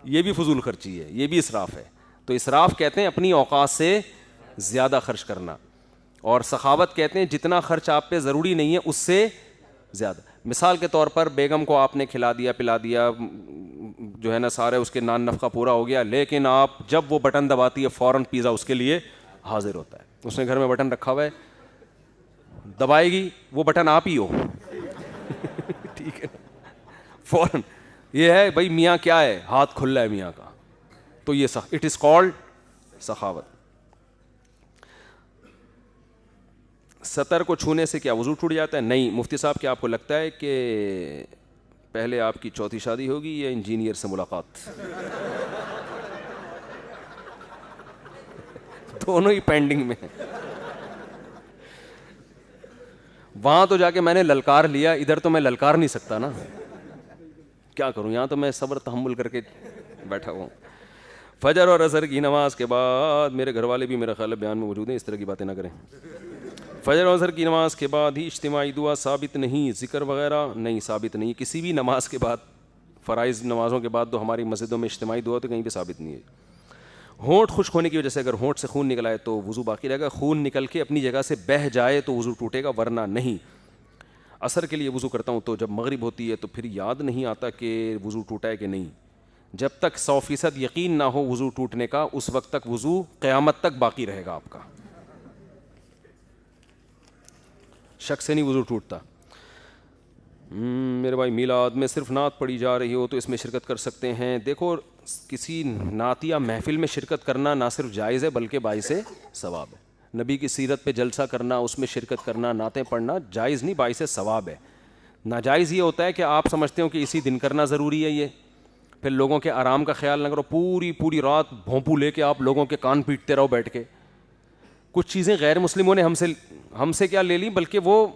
یہ بھی فضول خرچی ہے, یہ بھی اسراف ہے. تو اسراف کہتے ہیں اپنی اوقات سے زیادہ خرچ کرنا, اور سخاوت کہتے ہیں جتنا خرچ آپ پہ ضروری نہیں ہے اس سے زیادہ. مثال کے طور پر بیگم کو آپ نے کھلا دیا پلا دیا, جو ہے نا سارے اس کے نان نفقہ پورا ہو گیا, لیکن آپ جب وہ بٹن دباتی ہے فوراً پیزا اس کے لیے حاضر ہوتا ہے. اس نے گھر میں بٹن رکھا ہوا ہے, دبائے گی وہ بٹن آپ ہی ہو. ٹھیک ہے, فوراً. یہ ہے بھائی میاں کیا ہے, ہاتھ کھلا ہے میاں کا. تو یہ اٹ از کالڈ سخاوت. سطر کو چھونے سے کیا وضو ٹوٹ جاتا ہے؟ نہیں. مفتی صاحب کیا آپ کو لگتا ہے کہ پہلے آپ کی 4تھی شادی ہوگی یا انجینئر سے ملاقات؟ دونوں ہی پینڈنگ میں ہیں. وہاں تو جا کے میں نے للکار لیا, ادھر تو میں للکار نہیں سکتا نا, کیا کروں, یہاں تو میں صبر تحمل کر کے بیٹھا ہوں. فجر اور عصر کی نماز کے بعد, میرے گھر والے بھی میرا خیال ہے بیان میں موجود ہیں, اس طرح کی باتیں نہ کریں. فجر اور عصر کی نماز کے بعد ہی اجتماعی دعا ثابت نہیں, ذکر وغیرہ نہیں ثابت نہیں. کسی بھی نماز کے بعد, فرائض نمازوں کے بعد تو ہماری مسجدوں میں اجتماعی دعا تو کہیں پہ ثابت نہیں ہے. ہونٹ خشک ہونے کی وجہ سے اگر ہونٹ سے خون نکل آئے تو وضو باقی رہے گا. خون نکل کے اپنی جگہ سے بہہ جائے تو وضو ٹوٹے گا, ورنہ نہیں. عصر کے لیے وضو کرتا ہوں تو جب مغرب ہوتی ہے تو پھر یاد نہیں آتا کہ وضو ٹوٹا ہے کہ نہیں. جب تک 100% یقین نہ ہو وضو ٹوٹنے کا, اس وقت تک وضو قیامت تک باقی رہے گا آپ کا. شک سے نہیں وضو ٹوٹتا. میرے بھائی میلاد میں صرف نعت پڑھی جا رہی ہو تو اس میں شرکت کر سکتے ہیں؟ دیکھو کسی نعتیہ محفل میں شرکت کرنا نہ صرف جائز ہے بلکہ باعث ثواب ہے. نبی کی سیرت پہ جلسہ کرنا, اس میں شرکت کرنا, نعتیں پڑھنا جائز نہیں باعث ثواب ہے. ناجائز یہ ہوتا ہے کہ آپ سمجھتے ہو کہ اسی دن کرنا ضروری ہے, یہ پھر لوگوں کے آرام کا خیال نہ کرو, پوری رات بھونپو لے کے آپ لوگوں کے کان پیٹتے رہو بیٹھ کے. کچھ چیزیں غیر مسلموں نے ہم سے کیا لے لی, بلکہ وہ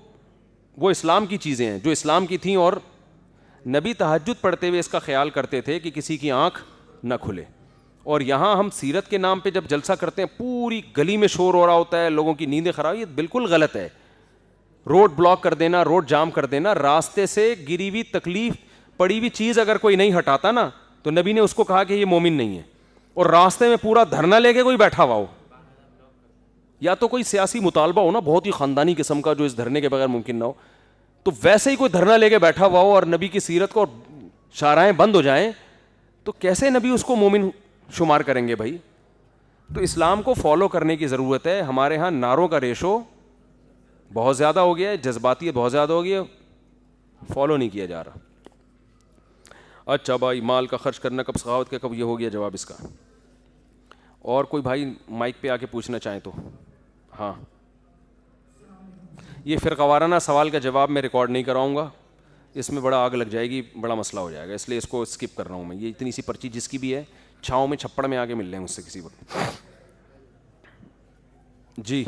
اسلام کی چیزیں ہیں جو اسلام کی تھیں, اور نبی تہجد پڑھتے ہوئے اس کا خیال کرتے تھے کہ کسی کی آنکھ نہ کھلے. اور یہاں ہم سیرت کے نام پہ جب جلسہ کرتے ہیں پوری گلی میں شور ہو رہا ہوتا ہے, لوگوں کی نیندیں خراب, یہ بالکل غلط ہے. روڈ بلاک کر دینا, روڈ جام کر دینا, راستے سے گری ہوئی تکلیف پڑی ہوئی چیز اگر کوئی نہیں ہٹاتا نا تو نبی نے اس کو کہا کہ یہ مومن نہیں ہے. اور راستے میں پورا دھرنا لے کے کوئی بیٹھا ہوا ہو, یا تو کوئی سیاسی مطالبہ ہو نا بہت ہی خاندانی قسم کا جو اس دھرنے کے بغیر ممکن نہ ہو, تو ویسے ہی کوئی دھرنا لے کے بیٹھا ہوا ہو اور نبی کی سیرت کو شاہراہیں بند ہو جائیں تو کیسے نبی اس کو مومن شمار کریں گے بھائی؟ تو اسلام کو فالو کرنے کی ضرورت ہے. ہمارے ہاں نعروں کا ریشو بہت زیادہ ہو گیا ہے, جذباتیت بہت زیادہ ہو گئی ہے, فالو نہیں کیا جا رہا. اچھا بھائی مال کا خرچ کرنا کب سخاوت کا, کب یہ ہو گیا جواب اس کا؟ اور کوئی بھائی مائک پہ آ کے پوچھنا چاہیں تو ہاں. یہ فرقہ وارانہ سوال کا جواب میں ریکارڈ نہیں کراؤں گا, اس میں بڑا آگ لگ جائے گی, بڑا مسئلہ ہو جائے گا, اس لیے اس کو اسکپ کر رہا ہوں میں. یہ اتنی سی پرچی جس کی بھی ہے چھاؤں میں چھپڑ میں آ کے مل لیں مجھ سے کسی وقت. جی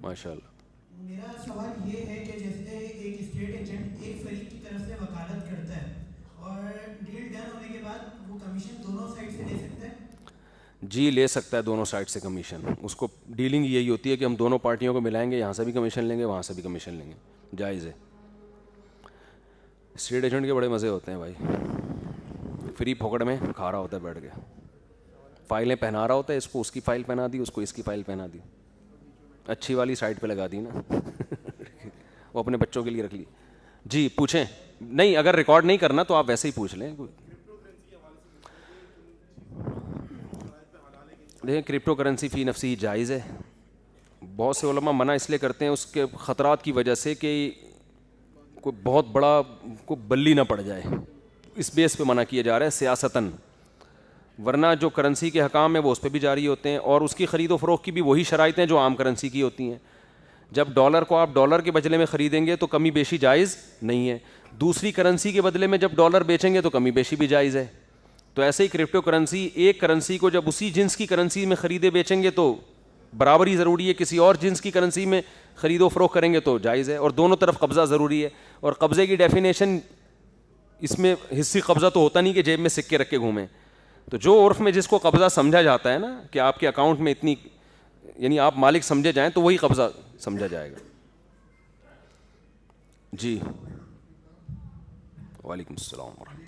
ماشاء اللہ. میرا سوال یہ ہے کہ جیسے ایک اسٹیٹ جی لے سکتا ہے دونوں سائڈ سے کمیشن. اس کو ڈیلنگ یہی ہوتی ہے کہ ہم دونوں پارٹیوں کو ملائیں گے, یہاں سے بھی کمیشن لیں گے, وہاں سے بھی کمیشن لیں گے, جائز ہے. اسٹیٹ ایجنٹ کے بڑے مزے ہوتے ہیں بھائی, فری پھوکڑ میں کھا رہا ہوتا ہے بیٹھ کے, فائلیں پہنا رہا ہوتا ہے, اس کو اس کی فائل پہنا دی, اس کو اس کی فائل پہنا دی, اچھی والی سائٹ پہ لگا دی نا, وہ اپنے بچوں کے لیے رکھ لی. جی پوچھیں, نہیں اگر ریکارڈ نہیں کرنا تو آپ ویسے ہی پوچھ لیں. دیکھیں کرپٹو کرنسی فی نفسی جائز ہے. بہت سے علماء منع اس لیے کرتے ہیں اس کے خطرات کی وجہ سے کہ کوئی بہت بڑا کوئی بلی نہ پڑ جائے, اس بیس پہ منع کیا جا رہا ہے سیاستاً. ورنہ جو کرنسی کے حکام ہیں وہ اس پہ بھی جاری ہوتے ہیں, اور اس کی خرید و فروخت کی بھی وہی شرائط ہیں جو عام کرنسی کی ہوتی ہیں. جب ڈالر کو آپ ڈالر کے بدلے میں خریدیں گے تو کمی بیشی جائز نہیں ہے, دوسری کرنسی کے بدلے میں جب ڈالر بیچیں گے تو کمی بیشی بھی جائز ہے. تو ایسے ہی کرپٹو کرنسی, ایک کرنسی کو جب اسی جنس کی کرنسی میں خریدے بیچیں گے تو برابری ضروری ہے, کسی اور جنس کی کرنسی میں خرید و فروخت کریں گے تو جائز ہے, اور دونوں طرف قبضہ ضروری ہے. اور قبضے کی ڈیفینیشن اس میں حصی قبضہ تو ہوتا نہیں کہ جیب میں سکے رکھ کے گھومیں. تو جو عرف میں جس کو قبضہ سمجھا جاتا ہے نا کہ آپ کے اکاؤنٹ میں اتنی, یعنی آپ مالک سمجھے جائیں تو وہی قبضہ سمجھا جائے گا. جی وعلیکم السلام ورحمۃ.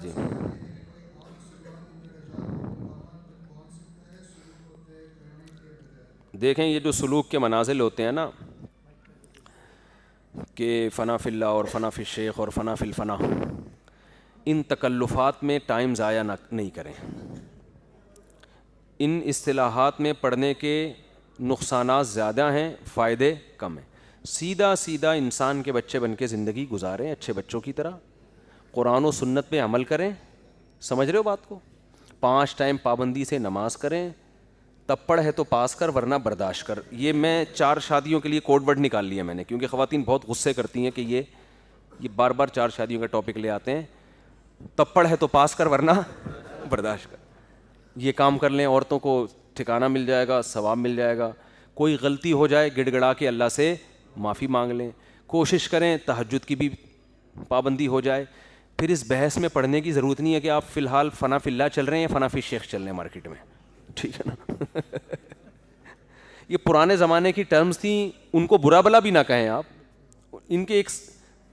جی دیکھیں یہ جو سلوک کے منازل ہوتے ہیں نا کہ فنا فی اللہ اور فنا فی الشیخ اور فنا فی الفنا, ان تکلفات میں ٹائم ضائع نہیں کریں. ان اصطلاحات میں پڑھنے کے نقصانات زیادہ ہیں, فائدے کم ہیں. سیدھا سیدھا انسان کے بچے بن کے زندگی گزاریں اچھے بچوں کی طرح, قرآن و سنت پہ عمل کریں. سمجھ رہے ہو بات کو؟ 5 ٹائم پابندی سے نماز کریں, تپڑ ہے تو پاس کر ورنہ برداشت کر. یہ میں 4 شادیوں کے لیے کوڈ ورڈ نکال لیا میں نے, کیونکہ خواتین بہت غصے کرتی ہیں کہ یہ بار بار 4 شادیوں کا ٹاپک لے آتے ہیں. تپڑ ہے تو پاس کر ورنہ برداشت کر. یہ کام کر لیں, عورتوں کو ٹھکانہ مل جائے گا, ثواب مل جائے گا. کوئی غلطی ہو جائے گڑ گڑا کے اللہ سے معافی مانگ لیں. کوشش کریں تہجد کی بھی پابندی ہو جائے. پھر اس بحث میں پڑھنے کی ضرورت نہیں ہے کہ آپ فی الحال فنا فی اللہ چل رہے ہیں یا فنا فی شیخ چل رہے ہیں مارکیٹ میں, ٹھیک ہے نا. یہ پرانے زمانے کی ٹرمز تھیں, ان کو برا بلا بھی نہ کہیں آپ, ان کے ایک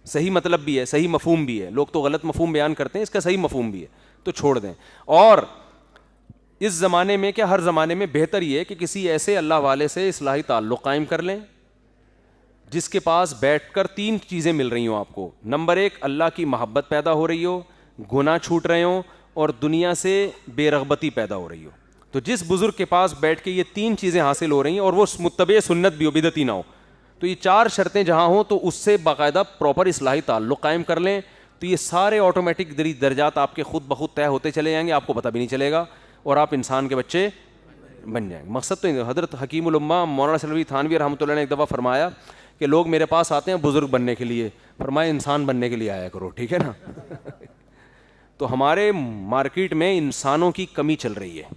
صحیح مطلب بھی ہے, صحیح مفہوم بھی ہے. لوگ تو غلط مفہوم بیان کرتے ہیں, اس کا صحیح مفہوم بھی ہے, تو چھوڑ دیں. اور اس زمانے میں کیا ہر زمانے میں بہتر یہ ہے کہ کسی ایسے اللہ والے سے اصلاحی تعلق قائم کر لیں جس کے پاس بیٹھ کر 3 چیزیں مل رہی ہوں آپ کو. نمبر 1, اللہ کی محبت پیدا ہو رہی ہو, گناہ چھوٹ رہے ہوں, اور دنیا سے بے رغبتی پیدا ہو رہی ہو. تو جس بزرگ کے پاس بیٹھ کے یہ 3 چیزیں حاصل ہو رہی ہیں اور وہ متبع سنت بھی ہو, بدعتی نہ ہو, تو یہ 4 شرطیں جہاں ہوں تو اس سے باقاعدہ پراپر اصلاحی تعلق قائم کر لیں, تو یہ سارے آٹومیٹک درجات آپ کے خود بخود طے ہوتے چلے جائیں گے, آپ کو پتہ بھی نہیں چلے گا, اور آپ انسان کے بچے بن جائیں گے. مقصد تو حضرت حکیم الامہ مولانا سلوی تھانوی رحمۃ اللہ نے ایک دفعہ فرمایا کہ لوگ میرے پاس آتے ہیں بزرگ بننے کے لیے, فرمایا انسان بننے کے لیے آیا کرو, ٹھیک ہے نا. تو ہمارے مارکیٹ میں انسانوں کی کمی چل رہی ہے,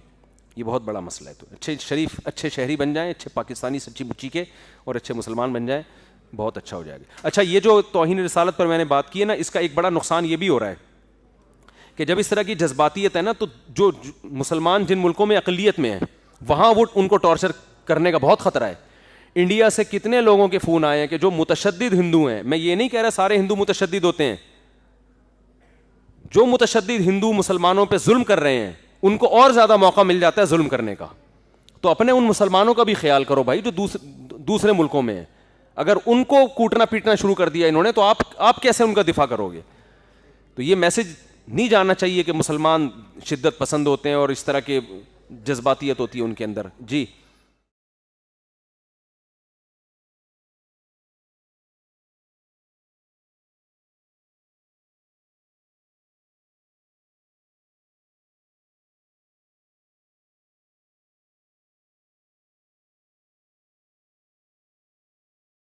یہ بہت بڑا مسئلہ ہے. تو اچھے شریف اچھے شہری بن جائیں, اچھے پاکستانی سچی بچی کے, اور اچھے مسلمان بن جائیں, بہت اچھا ہو جائے گا. اچھا یہ جو توہین رسالت پر میں نے بات کی ہے نا, اس کا ایک بڑا نقصان یہ بھی ہو رہا ہے کہ جب اس طرح کی جذباتیت ہے نا, تو جو مسلمان جن ملکوں میں اقلیت میں ہیں وہاں وہ ان کو ٹارچر کرنے کا بہت خطرہ ہے. انڈیا سے کتنے لوگوں کے فون آئے ہیں کہ جو متشدد ہندو ہیں, میں یہ نہیں کہہ رہا سارے ہندو متشدد ہوتے ہیں, جو متشدد ہندو مسلمانوں پہ ظلم کر رہے ہیں ان کو اور زیادہ موقع مل جاتا ہے ظلم کرنے کا. تو اپنے ان مسلمانوں کا بھی خیال کرو بھائی جو دوسرے ملکوں میں ہیں. اگر ان کو کوٹنا پیٹنا شروع کر دیا انہوں نے تو آپ کیسے ان کا دفاع کرو گے؟ تو یہ میسج نہیں جاننا چاہیے کہ مسلمان شدت پسند ہوتے ہیں اور اس طرح کے جذباتیت ہوتی ہے ان کے اندر. جی